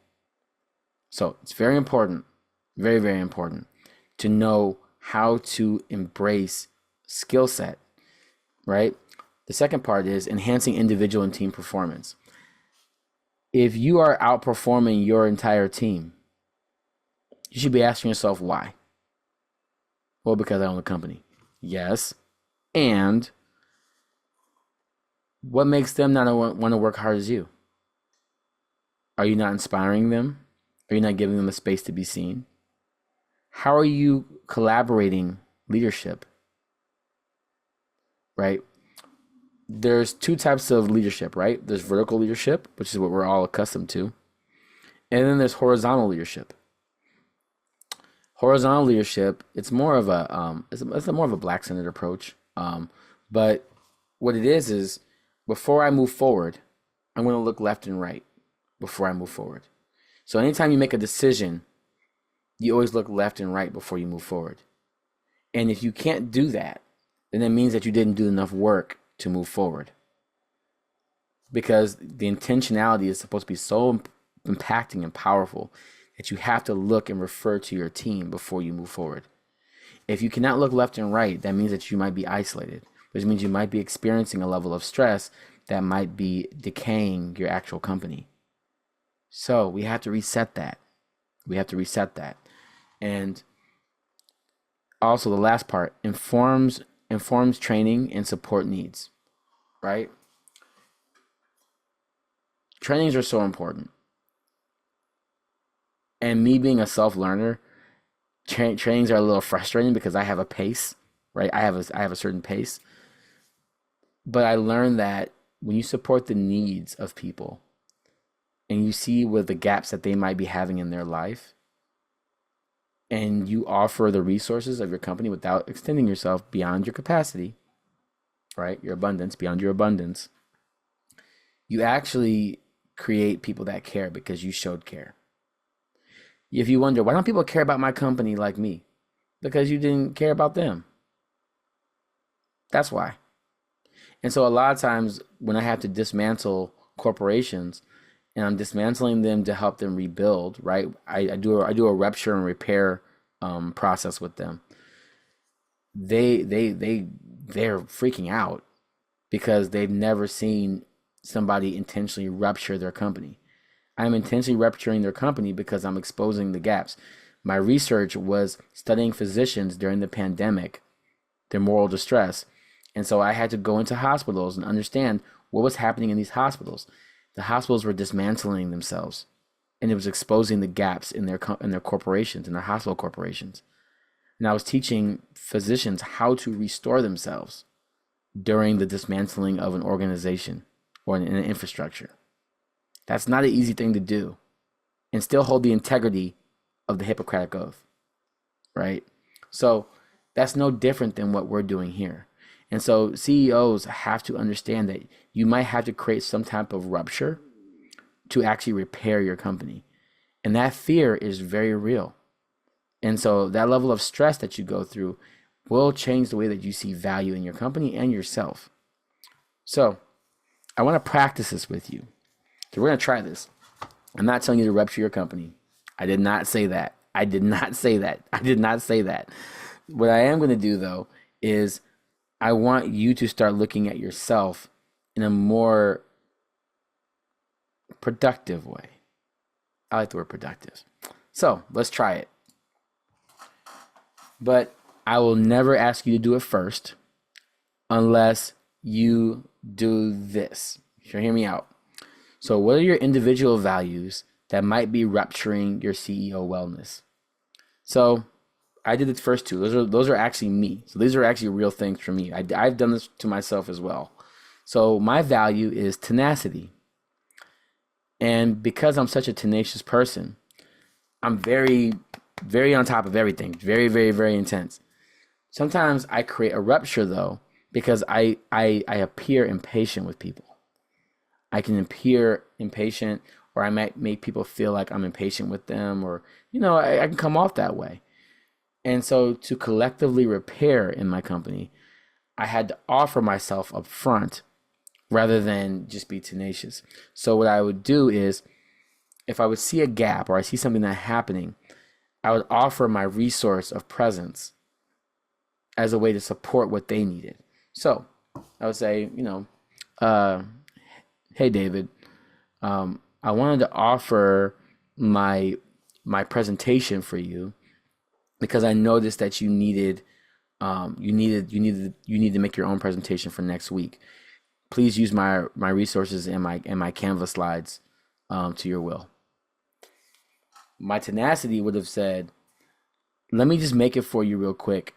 So it's very important, very, very important to know how to embrace skill set, right? The second part is enhancing individual and team performance. If you are outperforming your entire team, you should be asking yourself why. Well, because I own the company. Yes. And what makes them not want to work hard as you? Are you not inspiring them? Are you not giving them a space to be seen? How are you collaborating leadership? Right? There's two types of leadership, right? There's vertical leadership, which is what we're all accustomed to. And then there's horizontal leadership. Horizontal leadership, it's more of a it's more of a black-centered approach. But what it is before I move forward, I'm going to look left and right before I move forward. So anytime you make a decision, you always look left and right before you move forward. And if you can't do that, then it means that you didn't do enough work to move forward. Because the intentionality is supposed to be so impacting and powerful that you have to look and refer to your team before you move forward. If you cannot look left and right, that means that you might be isolated, which means you might be experiencing a level of stress that might be decaying your actual company. So we have to reset that. We have to reset that. And also the last part, informs training and support needs, right? Trainings are so important. And me being a self-learner, trainings are a little frustrating because I have a pace, right? I have a certain pace. But I learned that when you support the needs of people and you see what the gaps that they might be having in their life, and you offer the resources of your company without extending yourself beyond your capacity, right? Your abundance, beyond your abundance, you actually create people that care because you showed care. If you wonder, why don't people care about my company like me? Because you didn't care about them. That's why. And so a lot of times when I have to dismantle corporations and I'm dismantling them to help them rebuild, right? I do a rupture and repair process with them. They're freaking out because they've never seen somebody intentionally rupture their company. I'm intentionally rupturing their company because I'm exposing the gaps. My research was studying physicians during the pandemic, their moral distress. And so I had to go into hospitals and understand what was happening in these hospitals. The hospitals were dismantling themselves, and it was exposing the gaps in their corporations, in their hospital corporations. And I was teaching physicians how to restore themselves during the dismantling of an organization or an infrastructure. That's not an easy thing to do and still hold the integrity of the Hippocratic Oath, right? So that's no different than what we're doing here. And so CEOs have to understand that you might have to create some type of rupture to actually repair your company. And that fear is very real. And so that level of stress that you go through will change the way that you see value in your company and yourself. So I want to practice this with you. So we're going to try this. I'm not telling you to rupture your company. I did not say that. I did not say that. I did not say that. What I am going to do, though, is I want you to start looking at yourself in a more productive way. I like the word productive. So let's try it. But I will never ask you to do it first unless you do this. So hear me out. So what are your individual values that might be rupturing your CEO wellness? So I did the first two. Those are actually me. So these are actually real things for me. I've done this to myself as well. So my value is tenacity. And because I'm such a tenacious person, I'm very, very on top of everything. Very, very, very intense. Sometimes I create a rupture though, because I appear impatient with people. I can appear impatient, or I might make people feel like I'm impatient with them, or, I can come off that way. And so to collectively repair in my company, I had to offer myself up front rather than just be tenacious. So what I would do is, if I would see a gap or I see something not happening, I would offer my resource of presence as a way to support what they needed. So I would say, hey David, I wanted to offer my presentation for you because I noticed that you needed to make your own presentation for next week. Please use my resources and my Canva slides to your will. My tenacity would have said, let me just make it for you real quick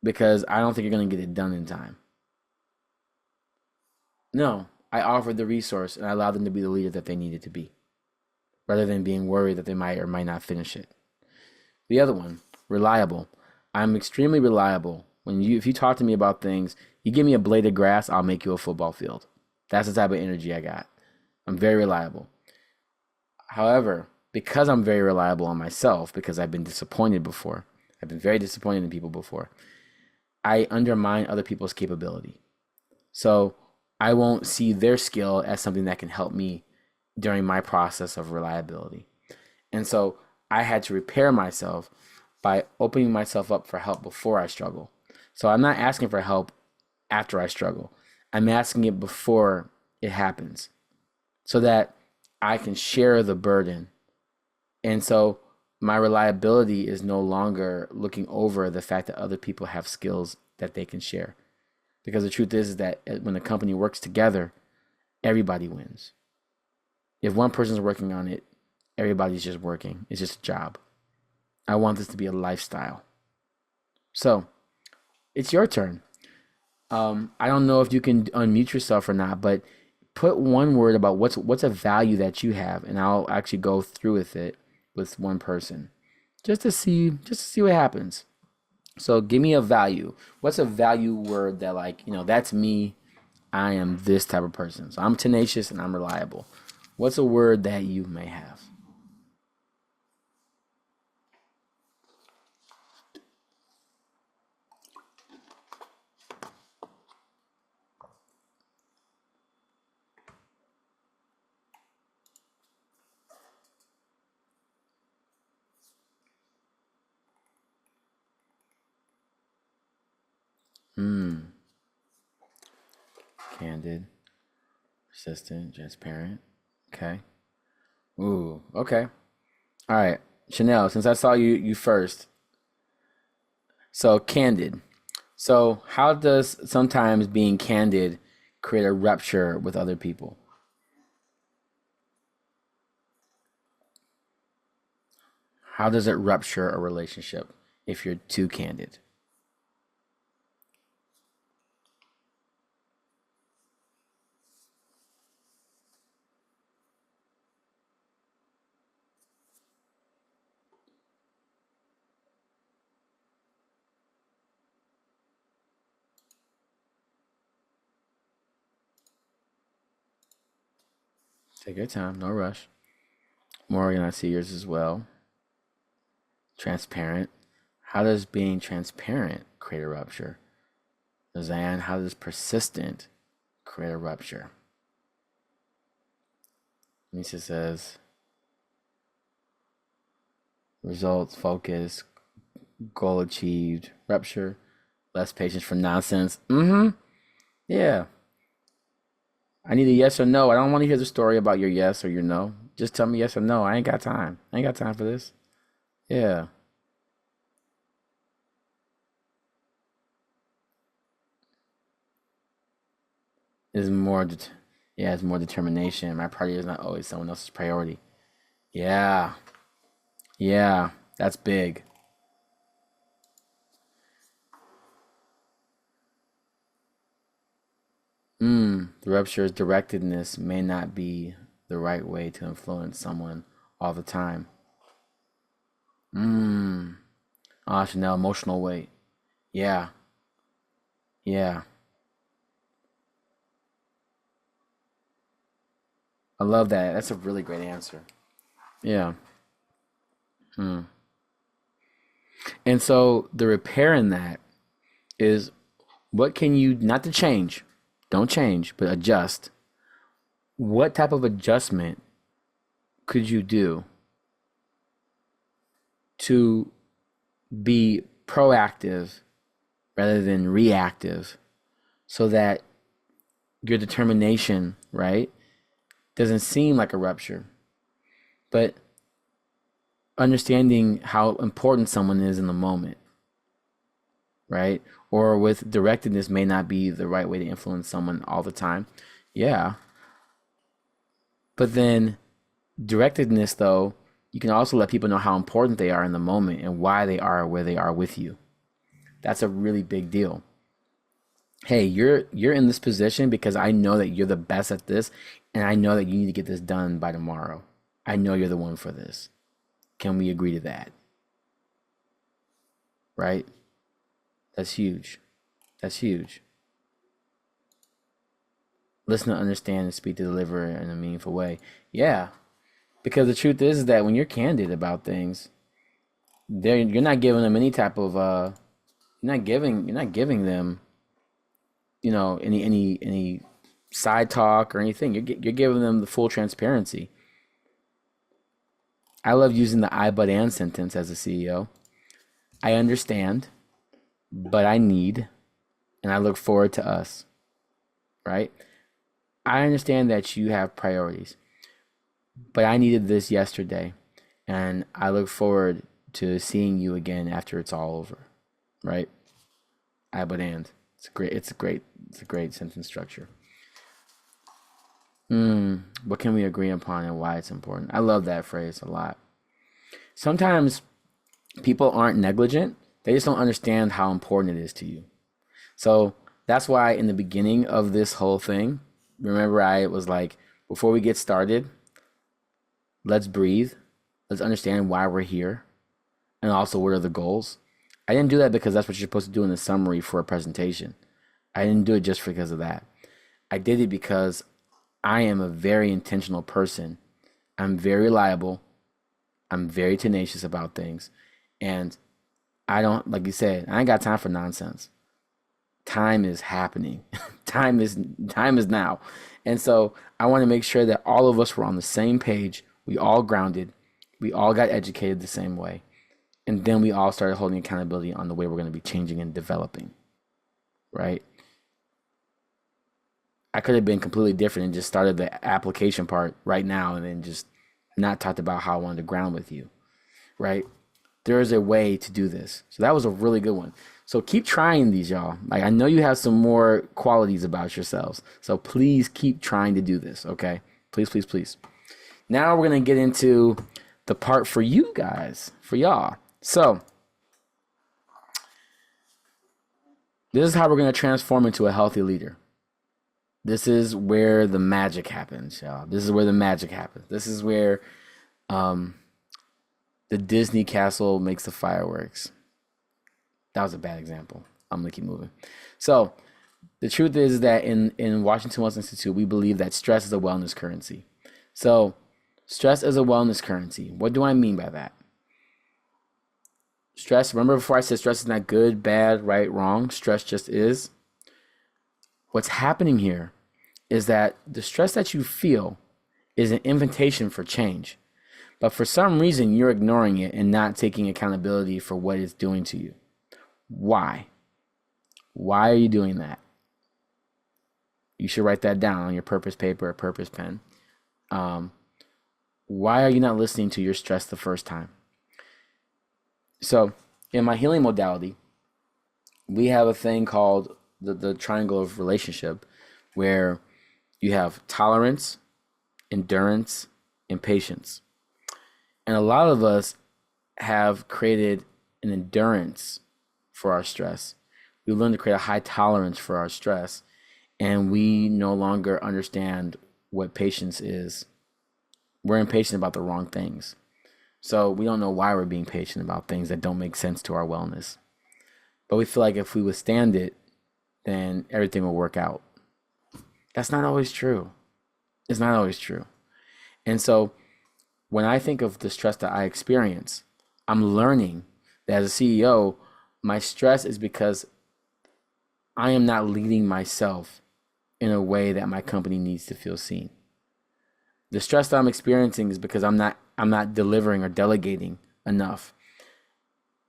because I don't think you're going to get it done in time. No, I offered the resource and I allowed them to be the leader that they needed to be, rather than being worried that they might or might not finish it. The other one, reliable. I'm extremely reliable. If you talk to me about things, you give me a blade of grass, I'll make you a football field. That's the type of energy I got. I'm very reliable. However, because I'm very reliable on myself, because I've been disappointed before, I've been very disappointed in people before, I undermine other people's capability. So I won't see their skill as something that can help me during my process of reliability. And so I had to repair myself by opening myself up for help before I struggle. So I'm not asking for help after I struggle. I'm asking it before it happens so that I can share the burden. And so my reliability is no longer looking over the fact that other people have skills that they can share. Because the truth is that when a company works together, everybody wins. If one person's working on it, everybody's just working. It's just a job. I want this to be a lifestyle. So it's your turn. I don't know if you can unmute yourself or not, but put one word about what's a value that you have, and I'll actually go through with it with one person, just to see what happens. So give me a value. What's a value word that that's me. I am this type of person. So I'm tenacious and I'm reliable. What's a word that you may have? Candid, persistent, transparent. Okay. Ooh, okay. All right. Chanel, since I saw you first. So candid. So how does sometimes being candid create a rupture with other people? How does it rupture a relationship if you're too candid? Take your time, no rush. Morgan, I see yours as well. Transparent. How does being transparent create a rupture? Zan, how does persistent create a rupture? Lisa says, results, focus, goal achieved, rupture, less patience for nonsense. Yeah. I need a yes or no. I don't want to hear the story about your yes or your no. Just tell me yes or no. I ain't got time. I ain't got time for this. Yeah. Is more yeah, it's more determination. My priority is not always someone else's priority. Yeah. Yeah. That's big. The rupture's directedness may not be the right way to influence someone all the time. Chanel, emotional weight. Yeah. Yeah. I love that. That's a really great answer. Yeah. And so the repair in that is what can you, not to change, don't change, but adjust. What type of adjustment could you do to be proactive rather than reactive so that your determination, right, doesn't seem like a rupture, but understanding how important someone is in the moment, right? Or with directedness may not be the right way to influence someone all the time. Yeah. But then directedness, though, you can also let people know how important they are in the moment and why they are where they are with you. That's a really big deal. Hey, you're in this position because I know that you're the best at this, and I know that you need to get this done by tomorrow. I know you're the one for this. Can we agree to that? Right? That's huge. That's huge. Listen to understand and speak to deliver in a meaningful way. Yeah. Because the truth is that when you're candid about things, you're not giving them any type of you're not giving them, any side talk or anything. You're giving them the full transparency. I love using the I but and sentence as a CEO. I understand, but I need, and I look forward to us, right? I understand that you have priorities, but I needed this yesterday, and I look forward to seeing you again after it's all over, right? I but and. It's a great sentence structure. What can we agree upon and why it's important? I love that phrase a lot. Sometimes people aren't negligent, they just don't understand how important it is to you. So that's why in the beginning of this whole thing, remember I was like, before we get started, let's breathe. Let's understand why we're here and also what are the goals. I didn't do that because that's what you're supposed to do in the summary for a presentation. I didn't do it just because of that. I did it because I am a very intentional person. I'm very reliable. I'm very tenacious about things. And I don't, like you said, I ain't got time for nonsense. Time is happening. time is now. And so I want to make sure that all of us were on the same page. We all grounded. We all got educated the same way. And then we all started holding accountability on the way we're going to be changing and developing. Right? I could have been completely different and just started the application part right now and then just not talked about how I wanted to ground with you. Right? There is a way to do this. So that was a really good one. So keep trying these, y'all. Like, I know you have some more qualities about yourselves. So please keep trying to do this, okay? Please, please, please. Now we're going to get into the part for you guys, for y'all. So this is how we're going to transform into a healthy leader. This is where the magic happens, y'all. This is where the magic happens. This is where the Disney castle makes the fireworks. That was a bad example. I'm going to keep moving. So the truth is that in Washington Wellness Institute, we believe that stress is a wellness currency. So, stress is a wellness currency. What do I mean by that? Stress, remember before I said stress is not good, bad, right, wrong? Stress just is. What's happening here is that the stress that you feel is an invitation for change. But for some reason, you're ignoring it and not taking accountability for what it's doing to you. Why? Why are you doing that? You should write that down on your purpose paper or purpose pen. Why are you not listening to your stress the first time? So, in my healing modality, we have a thing called the triangle of relationship, where you have tolerance, endurance, and patience. And a lot of us have created an endurance for our stress. We learn to create a high tolerance for our stress, and we no longer understand what patience is. We're impatient about the wrong things. So we don't know why we're being patient about things that don't make sense to our wellness. But we feel like if we withstand it, then everything will work out. That's not always true. It's not always true. And so when I think of the stress that I experience, I'm learning that as a CEO, my stress is because I am not leading myself in a way that my company needs to feel seen. The stress that I'm experiencing is because I'm not delivering or delegating enough.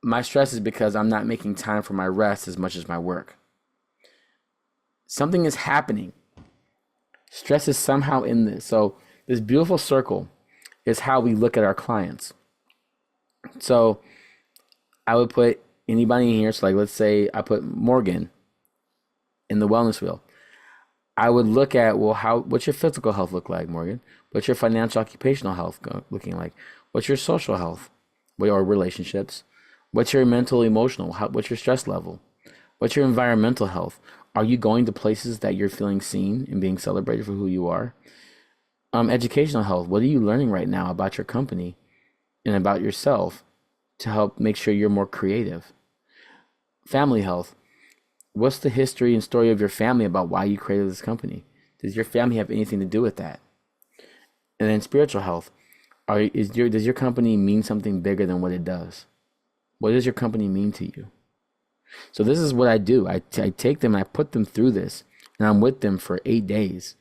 My stress is because I'm not making time for my rest as much as my work. Something is happening. Stress is somehow in this. So this beautiful circle is how we look at our clients. So I would put anybody in here. So like, let's say I put Morgan in the wellness wheel. I would look at, well, what's your physical health look like, Morgan? What's your financial occupational health looking like? What's your social health or relationships? What's your mental emotional? What's your stress level? What's your environmental health? Are you going to places that you're feeling seen and being celebrated for who you are? Educational health. What are you learning right now about your company and about yourself to help make sure you're more creative? Family health. What's the history and story of your family about why you created this company? Does your family have anything to do with that? And then spiritual health. Does your company mean something bigger than what it does? What does your company mean to you? So this is what I do. I take them and I put them through this, and I'm with them for 8 days,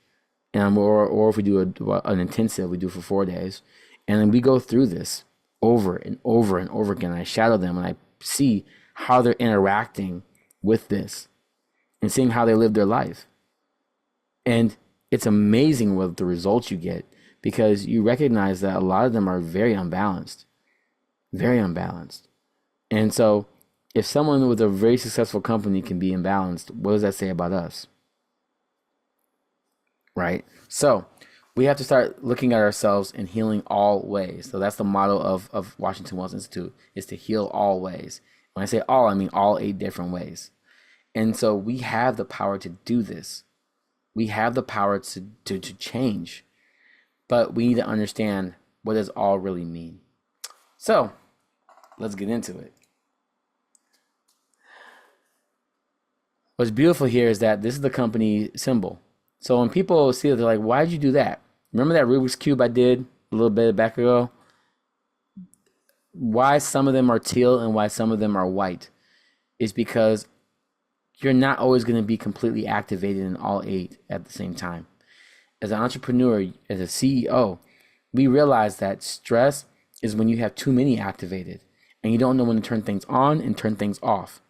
and or if we do an intensive, we do for 4 days, and then we go through this over and over and over again. I shadow them and I see how they're interacting with this and seeing how they live their life. And it's amazing what the results you get, because you recognize that a lot of them are very unbalanced, very unbalanced. And so if someone with a very successful company can be imbalanced, what does that say about us? Right? So we have to start looking at ourselves and healing all ways. So that's the motto of Washington Wellness Institute, is to heal all ways. When I say all, I mean all 8 different ways. And so we have the power to do this. We have the power to change. But we need to understand, what does all really mean? So let's get into it. What's beautiful here is that this is the company symbol. So when people see it, they're like, why did you do that? Remember that Rubik's Cube I did a little bit back ago? Why some of them are teal and why some of them are white is because you're not always going to be completely activated in all 8 at the same time. As an entrepreneur, as a CEO, we realize that stress is when you have too many activated and you don't know when to turn things on and turn things off.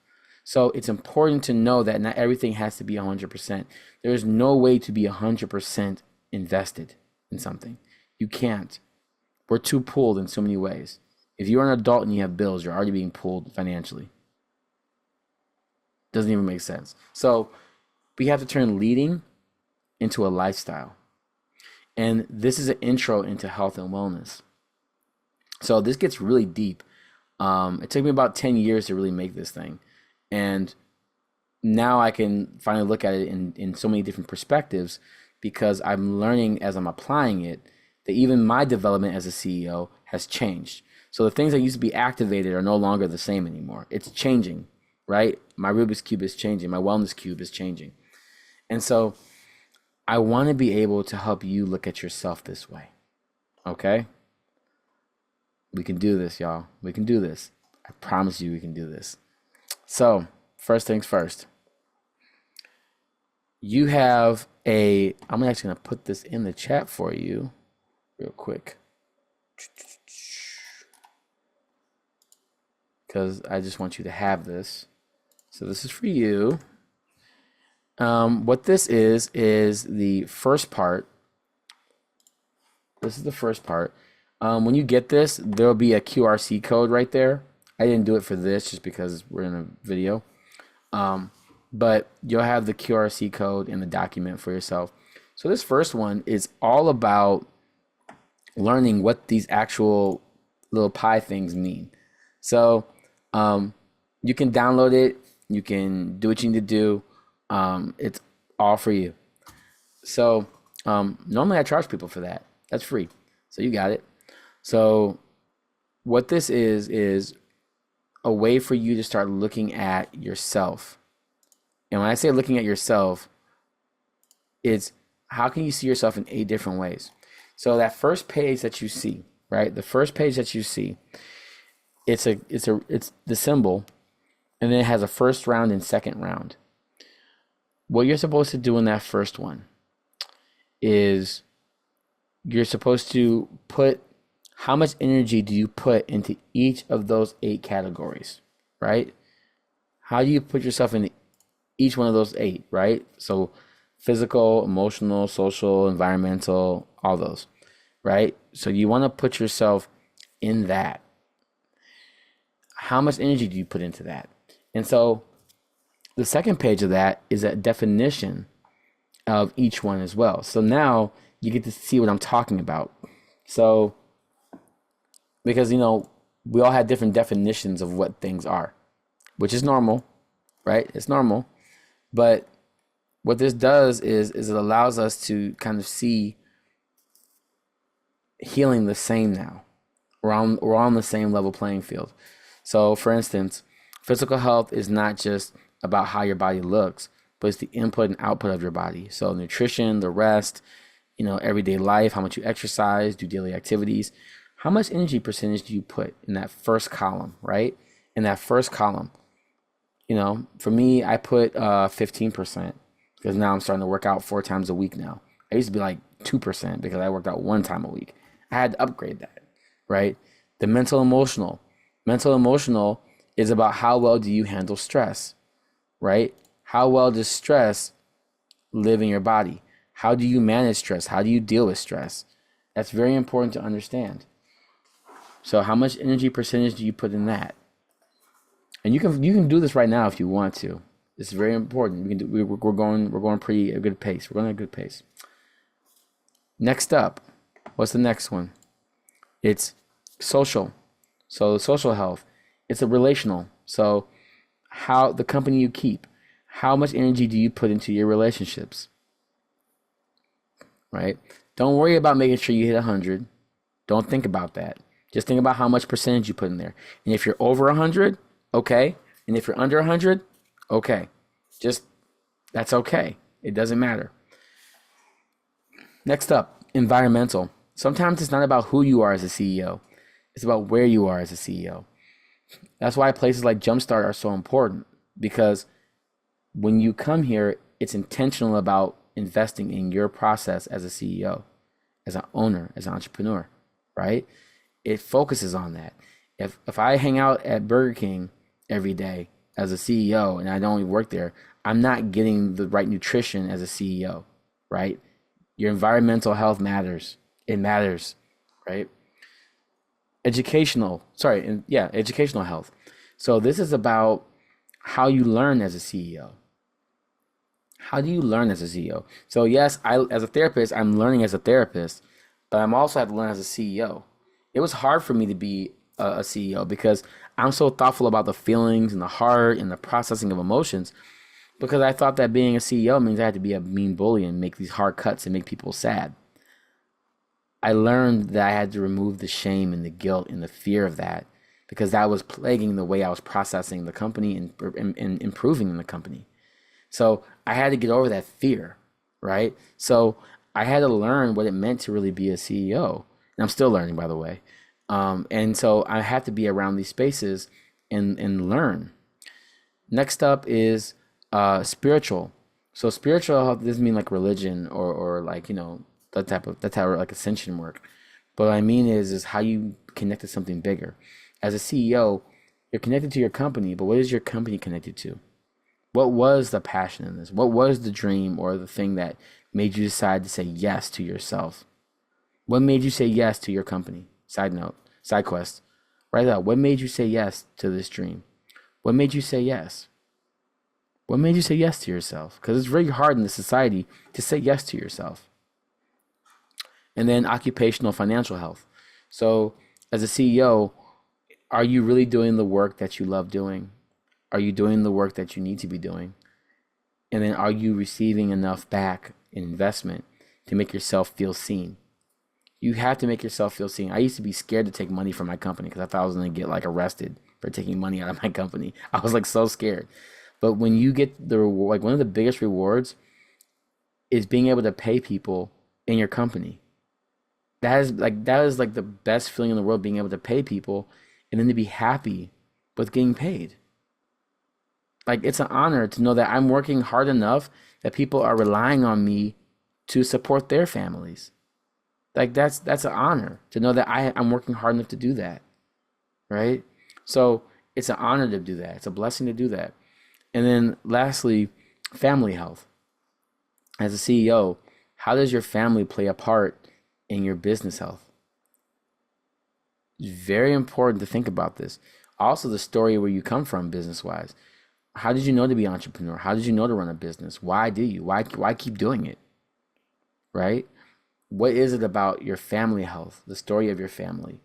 So it's important to know that not everything has to be 100%. There is no way to be 100% invested in something. You can't. We're too pulled in so many ways. If you're an adult and you have bills, you're already being pulled financially. Doesn't even make sense. So we have to turn leading into a lifestyle. And this is an intro into health and wellness. So this gets really deep. It took me about 10 years to really make this thing. And now I can finally look at it in so many different perspectives, because I'm learning as I'm applying it that even my development as a CEO has changed. So the things that used to be activated are no longer the same anymore. It's changing, right? My Rubik's Cube is changing. My wellness cube is changing. And so I want to be able to help you look at yourself this way. Okay? We can do this, y'all. We can do this. I promise you we can do this. So, first things first. You have I'm actually going to put this in the chat for you real quick, because I just want you to have this. So this is for you. What this is the first part. This is the first part. When you get this, there'll be a QRC code right there. I didn't do it for this just because we're in a video. But you'll have the QRC code in the document for yourself. So this first one is all about learning what these actual little pie things mean. So you can download it. You can do what you need to do. It's all for you. So normally I charge people for that. That's free. So you got it. So what this is a way for you to start looking at yourself. And when I say looking at yourself, it's how can you see yourself in 8 different ways. So that first page that you see, right? The first page that you see, it's the symbol, and then it has a first round and second round. What you're supposed to do in that first one is you're supposed to put how much energy do you put into each of those 8 categories, right? How do you put yourself in each one of those 8, right? So physical, emotional, social, environmental, all those, right? So you want to put yourself in that. How much energy do you put into that? And so the second page of that is a definition of each one as well. So now you get to see what I'm talking about. So, because, we all have different definitions of what things are, which is normal, right? It's normal. But what this does is it allows us to kind of see healing the same now. We're on the same level playing field. So, for instance, physical health is not just about how your body looks, but it's the input and output of your body. So nutrition, the rest, everyday life, how much you exercise, do daily activities. How much energy percentage do you put in that first column, right? In that first column, for me, I put 15% because now I'm starting to work out 4 times a week now. I used to be like 2% because I worked out 1 time a week. I had to upgrade that, right? The mental emotional. Mental emotional is about how well do you handle stress, right? How well does stress live in your body? How do you manage stress? How do you deal with stress? That's very important to understand. So how much energy percentage do you put in that? And you can do this right now if you want to. It's very important. We're going a good pace. We're going at a good pace. Next up, what's the next one? It's social. So social health. It's a relational. So how the company you keep, how much energy do you put into your relationships? Right? Don't worry about making sure you hit 100. Don't think about that. Just think about how much percentage you put in there. And if you're over 100, okay. And if you're under 100, okay. That's okay. It doesn't matter. Next up, environmental. Sometimes it's not about who you are as a CEO. It's about where you are as a CEO. That's why places like JumpStart are so important, because when you come here, it's intentional about investing in your process as a CEO, as an owner, as an entrepreneur, right? It focuses on that. If I hang out at Burger King every day as a CEO and I don't even work there, I'm not getting the right nutrition as a CEO, right? Your environmental health matters. It matters, right? Educational health. So this is about how you learn as a CEO. How do you learn as a CEO? So yes, as a therapist, I'm learning as a therapist, but I'm also have to learn as a CEO. It was hard for me to be a CEO because I'm so thoughtful about the feelings and the heart and the processing of emotions, because I thought that being a CEO means I had to be a mean bully and make these hard cuts and make people sad. I learned that I had to remove the shame and the guilt and the fear of that, because that was plaguing the way I was processing the company and improving in the company. So I had to get over that fear, right? So I had to learn what it meant to really be a CEO. And I'm still learning, by the way. And so I have to be around these spaces and learn. Next up is spiritual. So spiritual health doesn't mean like religion or like, that type of like ascension work. But what I mean is how you connect to something bigger. As a CEO, you're connected to your company, but what is your company connected to? What was the passion in this? What was the dream or the thing that made you decide to say yes to yourself? What made you say yes to your company? Side note, side quest. Write out. What made you say yes to this dream? What made you say yes? What made you say yes to yourself? Because it's really hard in this society to say yes to yourself. And then occupational financial health. So, as a CEO, are you really doing the work that you love doing? Are you doing the work that you need to be doing? And then are you receiving enough back in investment to make yourself feel seen? You have to make yourself feel seen. I used to be scared to take money from my company because I thought I was going to get like arrested for taking money out of my company. I was like so scared. But when you get the reward, like one of the biggest rewards is being able to pay people in your company. That is like the best feeling in the world, being able to pay people and then to be happy with getting paid. Like it's an honor to know that I'm working hard enough that people are relying on me to support their families. Like that's an honor to know that I'm working hard enough to do that, right? So it's an honor to do that. It's a blessing to do that. And then lastly, family health. As a CEO, how does your family play a part in your business health? It's very important to think about this. Also, the story where you come from business wise. How did you know to be an entrepreneur? How did you know to run a business? Why do you? Why keep doing it? Right? What is it about your family health, the story of your family?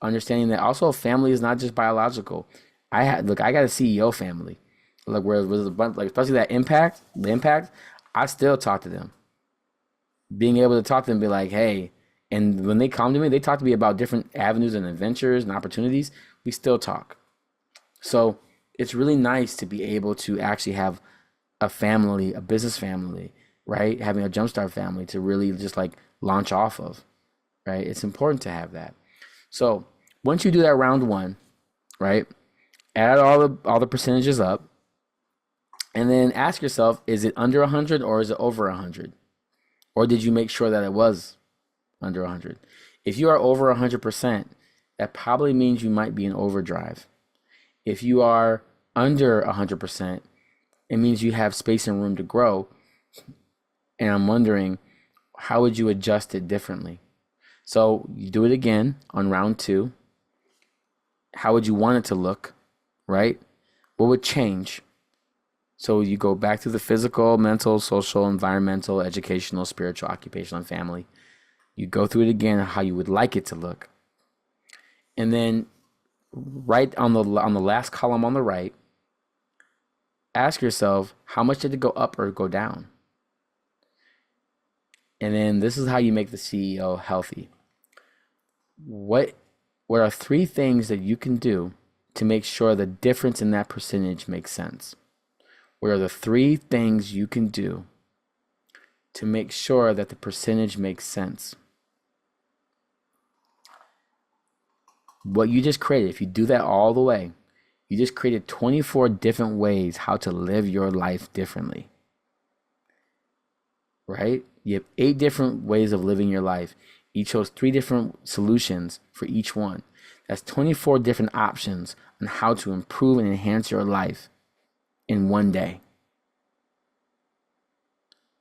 Understanding that also family is not just biological. I got a CEO family. Like where it was a bunch, like especially the impact, I still talk to them. Being able to talk to them, be like, hey, and when they come to me, they talk to me about different avenues and adventures and opportunities. We still talk. So it's really nice to be able to actually have a family, a business family, right? Having a Jumpstart family to really just like launch off of, right? It's important to have that. So once you do that round one, right? Add all the percentages up, and then ask yourself: is it under 100 or is it over 100? Or did you make sure that it was under 100? If you are over 100%, that probably means you might be in overdrive. If you are under 100%, it means you have space and room to grow. And I'm wondering, how would you adjust it differently? So you do it again on round two. How would you want it to look, right? What would change? So you go back to the physical, mental, social, environmental, educational, spiritual, occupational, and family. You go through it again, how you would like it to look. And then right on the last column on the right, ask yourself, how much did it go up or go down? And then this is how you make the CEO healthy. What are three things that you can do to make sure the difference in that percentage makes sense? What are the three things you can do to make sure that the percentage makes sense? What you just created, if you do that all the way, you just created 24 different ways how to live your life differently, right? You have 8 different ways of living your life. You chose 3 different solutions for each one. That's 24 different options on how to improve and enhance your life in one day.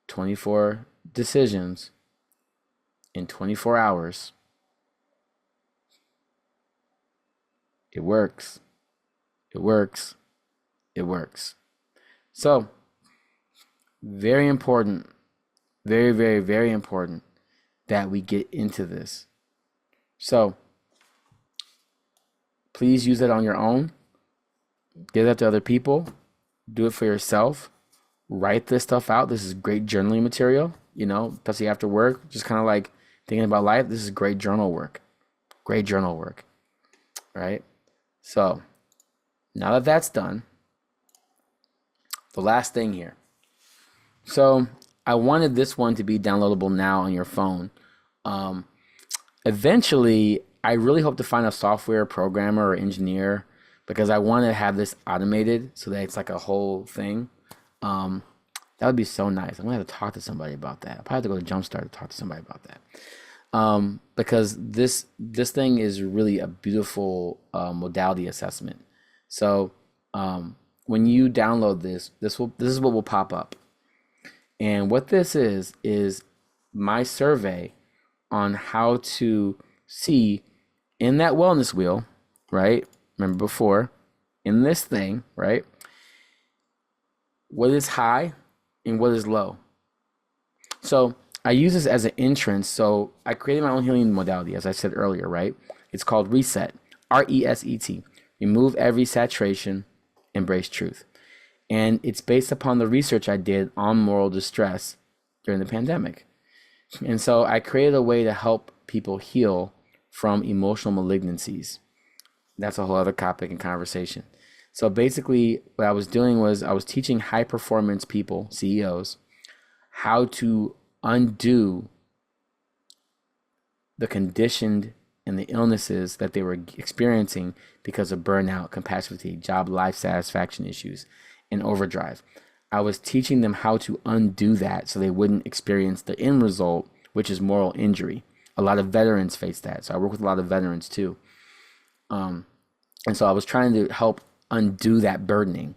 24 decisions in 24 hours. It works. It works. It works. So, very important, very, very, very important that we get into this. So, please use it on your own. Give that to other people. Do it for yourself. Write this stuff out. This is great journaling material, especially after work, just kind of like thinking about life. This is great journal work. Great journal work, right? So, now that that's done, the last thing here. So, I wanted this one to be downloadable now on your phone. Eventually, I really hope to find a software programmer or engineer because I want to have this automated so that it's like a whole thing. Um, that would be so nice. I'm gonna have to talk to somebody about that. I'll probably have to go to JumpStart to talk to somebody about that. Because this thing is really a beautiful modality assessment. So when you download this, this is what will pop up. And what this is my survey on how to see in that wellness wheel, right? Remember before, in this thing, right? What is high and what is low. So I use this as an entrance. So I created my own healing modality, as I said earlier, right? It's called Reset, RESET. Remove every saturation, embrace truth. And it's based upon the research I did on moral distress during the pandemic. And so I created a way to help people heal from emotional malignancies. That's a whole other topic and conversation. So basically, what I was doing was I was teaching high performance people, CEOs, how to undo the conditioned and the illnesses that they were experiencing because of burnout, compassion fatigue, job life satisfaction issues, and overdrive. I was teaching them how to undo that so they wouldn't experience the end result, which is moral injury. A lot of veterans face that. So I work with a lot of veterans too. And so I was trying to help undo that burdening.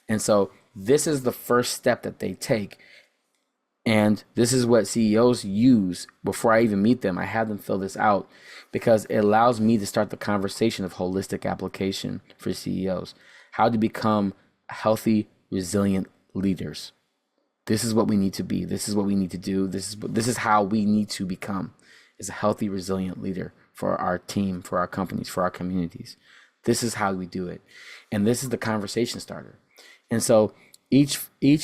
And so this is the first step that they take. And this is what CEOs use before I even meet them. I have them fill this out because it allows me to start the conversation of holistic application for CEOs. How to become healthy, resilient leaders. This is what we need to be. This is what we need to do. This is how we need to become is a healthy, resilient leader for our team, for our companies, for our communities. This is how we do it. And this is the conversation starter. And so each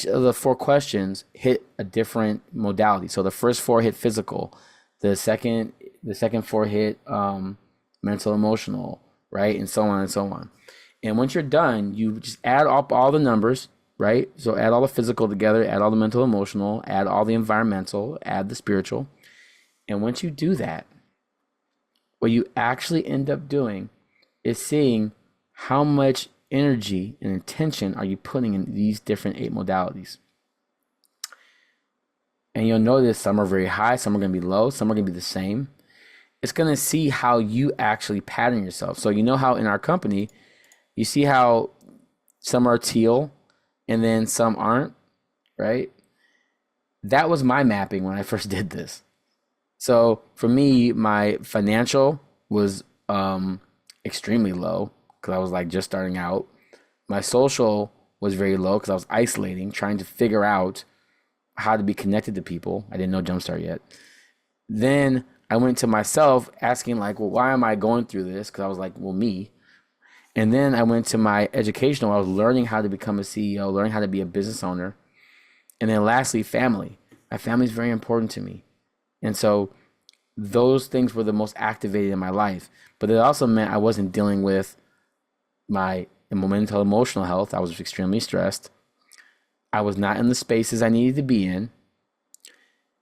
of the 4 questions hit a different modality. So the first 4 hit physical, the second 4 hit mental, emotional, right, and so on and so on. And once you're done, you just add up all the numbers, right? So add all the physical together, add all the mental, emotional, add all the environmental, add the spiritual. And once you do that, what you actually end up doing is seeing how much energy and intention are you putting in these different 8 modalities. And you'll notice some are very high, some are going to be low, some are going to be the same. It's going to see how you actually pattern yourself. So you know how in our company, you see how some are teal and then some aren't, right? That was my mapping when I first did this. So for me, my financial was extremely low because I was like just starting out. My social was very low because I was isolating, trying to figure out how to be connected to people. I didn't know JumpStart yet. Then I went to myself asking like, well, why am I going through this? Because I was like, well, me. And then I went to my educational. I was learning how to become a CEO, learning how to be a business owner. And then lastly, family. My family is very important to me. And so those things were the most activated in my life. But it also meant I wasn't dealing with my mental, emotional health. I was extremely stressed. I was not in the spaces I needed to be in.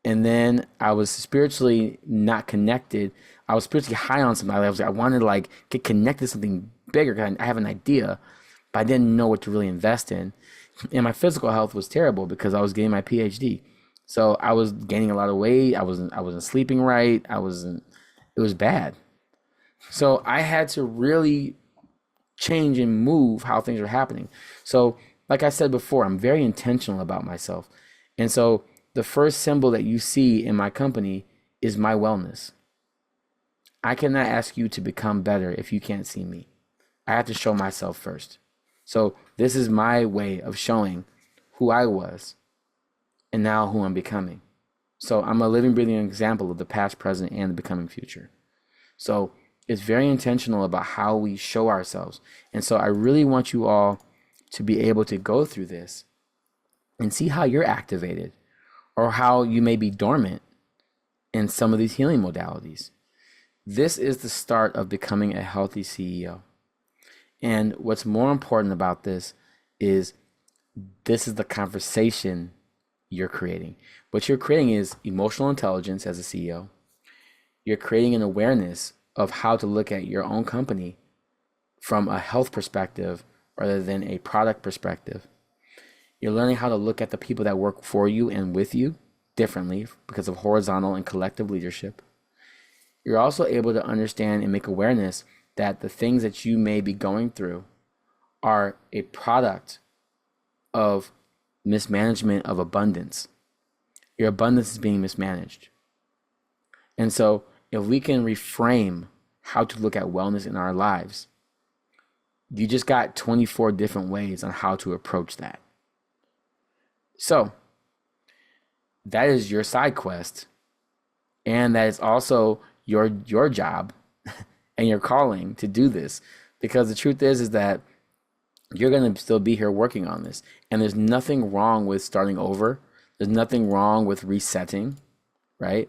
And then I was spiritually not connected. I was spiritually high on something. I wanted to like get connected to something bigger. I have an idea, but I didn't know what to really invest in. And my physical health was terrible because I was getting my PhD. So I was gaining a lot of weight. I wasn't sleeping right. It was bad. So I had to really change and move how things are happening. So like I said before, I'm very intentional about myself. And so the first symbol that you see in my company is my wellness. I cannot ask you to become better if you can't see me. I have to show myself first. So this is my way of showing who I was and now who I'm becoming. So I'm a living, breathing example of the past, present, and the becoming future. So it's very intentional about how we show ourselves. And so I really want you all to be able to go through this and see how you're activated or how you may be dormant in some of these healing modalities. This is the start of becoming a healthy CEO. And what's more important about this is the conversation you're creating. What you're creating is emotional intelligence as a CEO. You're creating an awareness of how to look at your own company from a health perspective rather than a product perspective. You're learning how to look at the people that work for you and with you differently because of horizontal and collective leadership. You're also able to understand and make awareness that the things that you may be going through are a product of mismanagement of abundance. Your abundance is being mismanaged. And so if we can reframe how to look at wellness in our lives, you just got 24 different ways on how to approach that. So that is your side quest. And that is also your job and your calling to do this. Because the truth is that you're going to still be here working on this. And there's nothing wrong with starting over. There's nothing wrong with resetting, right?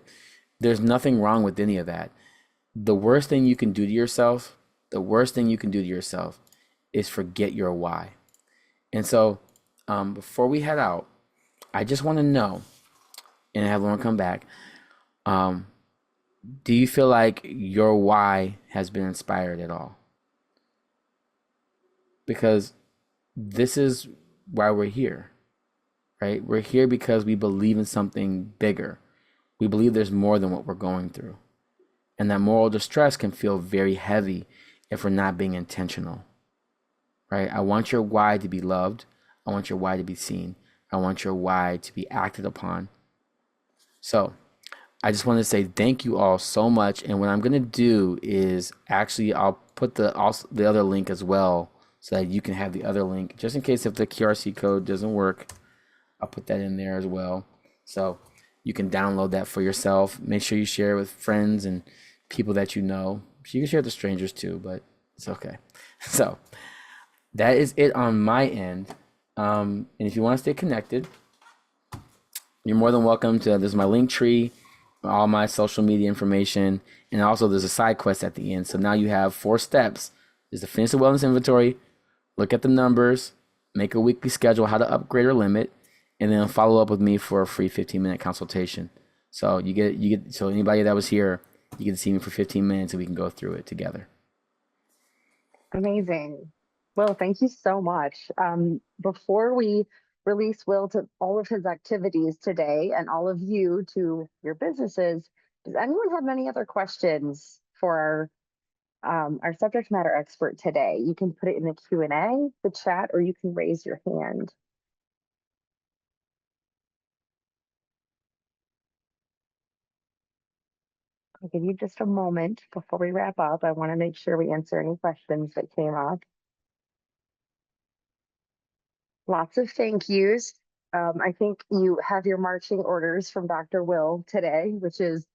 There's nothing wrong with any of that. The worst thing you can do to yourself, is forget your why. And so before we head out, I just want to know, and have Lauren come back, do you feel like your why has been inspired at all? Because this is why we're here, right? We're here because we believe in something bigger. We believe there's more than what we're going through. And that moral distress can feel very heavy if we're not being intentional, right? I want your why to be loved. I want your why to be seen. I want your why to be acted upon. So I just want to say thank you all so much. And what I'm going to do is actually I'll put the other link as well so that you can have the other link just in case if the QRC code doesn't work. I'll put that in there as well. So you can download that for yourself. Make sure you share it with friends and people that you know. You can share it to strangers too, but it's okay. So that is it on my end. And if you want to stay connected, you're more than welcome to, there's my link tree, all my social media information, and also there's a side quest at the end. So now you have 4 steps. There's to finish the wellness inventory, look at the numbers, make a weekly schedule, how to upgrade or limit, and then follow up with me for a free 15-minute consultation. So you get so anybody that was here, you get to see me for 15 minutes and we can go through it together. Amazing. Well, thank you so much. Before we release Will to all of his activities today and all of you to your businesses, does anyone have any other questions for our subject matter expert today? You can put it in the Q&A, the chat, or you can raise your hand. I'll give you just a moment before we wrap up. I want to make sure we answer any questions that came up. Lots of thank yous. I think you have your marching orders from Dr. Will today, which is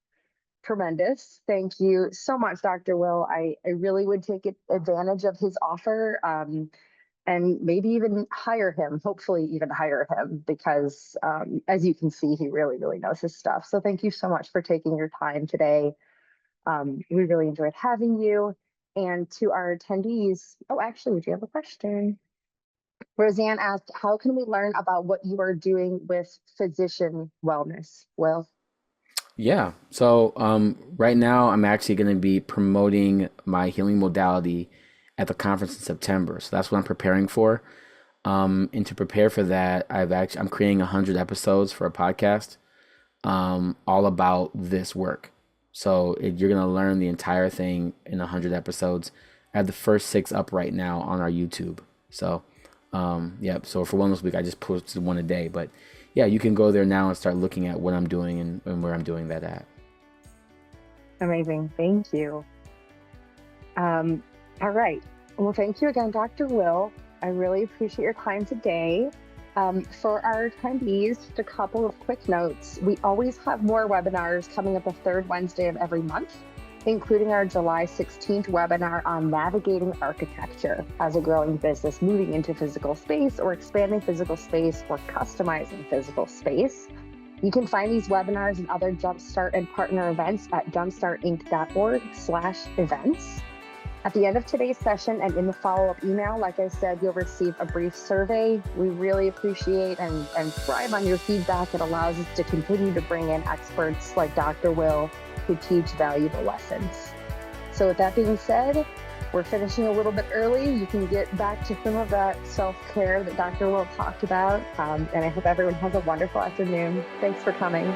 tremendous. Thank you so much, Dr. Will. I really would take advantage of his offer and maybe even hire him, hopefully even hire him, because as you can see, he really, really knows his stuff. So thank you so much for taking your time today. We really enjoyed having you. And to our attendees, oh, actually, do you have a question? Roseanne asked, how can we learn about what you are doing with physician wellness? Will? Yeah. So right now I'm actually going to be promoting my healing modality at the conference in September. So that's what I'm preparing for. And to prepare for that, I'm creating 100 episodes for a podcast all about this work. So you're going to learn the entire thing in 100 episodes. I have the first 6 up right now on our YouTube. So so for Wellness Week, I just posted 1 a day. But yeah, you can go there now and start looking at what I'm doing and where I'm doing that at. Amazing. Thank you. All right. Well, thank you again, Dr. Will. I really appreciate your time today. For our attendees, just a couple of quick notes. We always have more webinars coming up the 3rd Wednesday of every month, including our July 16th webinar on navigating architecture as a growing business, moving into physical space or expanding physical space or customizing physical space. You can find these webinars and other JumpStart and partner events at jumpstartinc.org/events. At the end of today's session and in the follow-up email, like I said, you'll receive a brief survey. We really appreciate and thrive on your feedback. It allows us to continue to bring in experts like Dr. Will who teach valuable lessons. So with that being said, we're finishing a little bit early. You can get back to some of that self-care that Dr. Will talked about. And I hope everyone has a wonderful afternoon. Thanks for coming.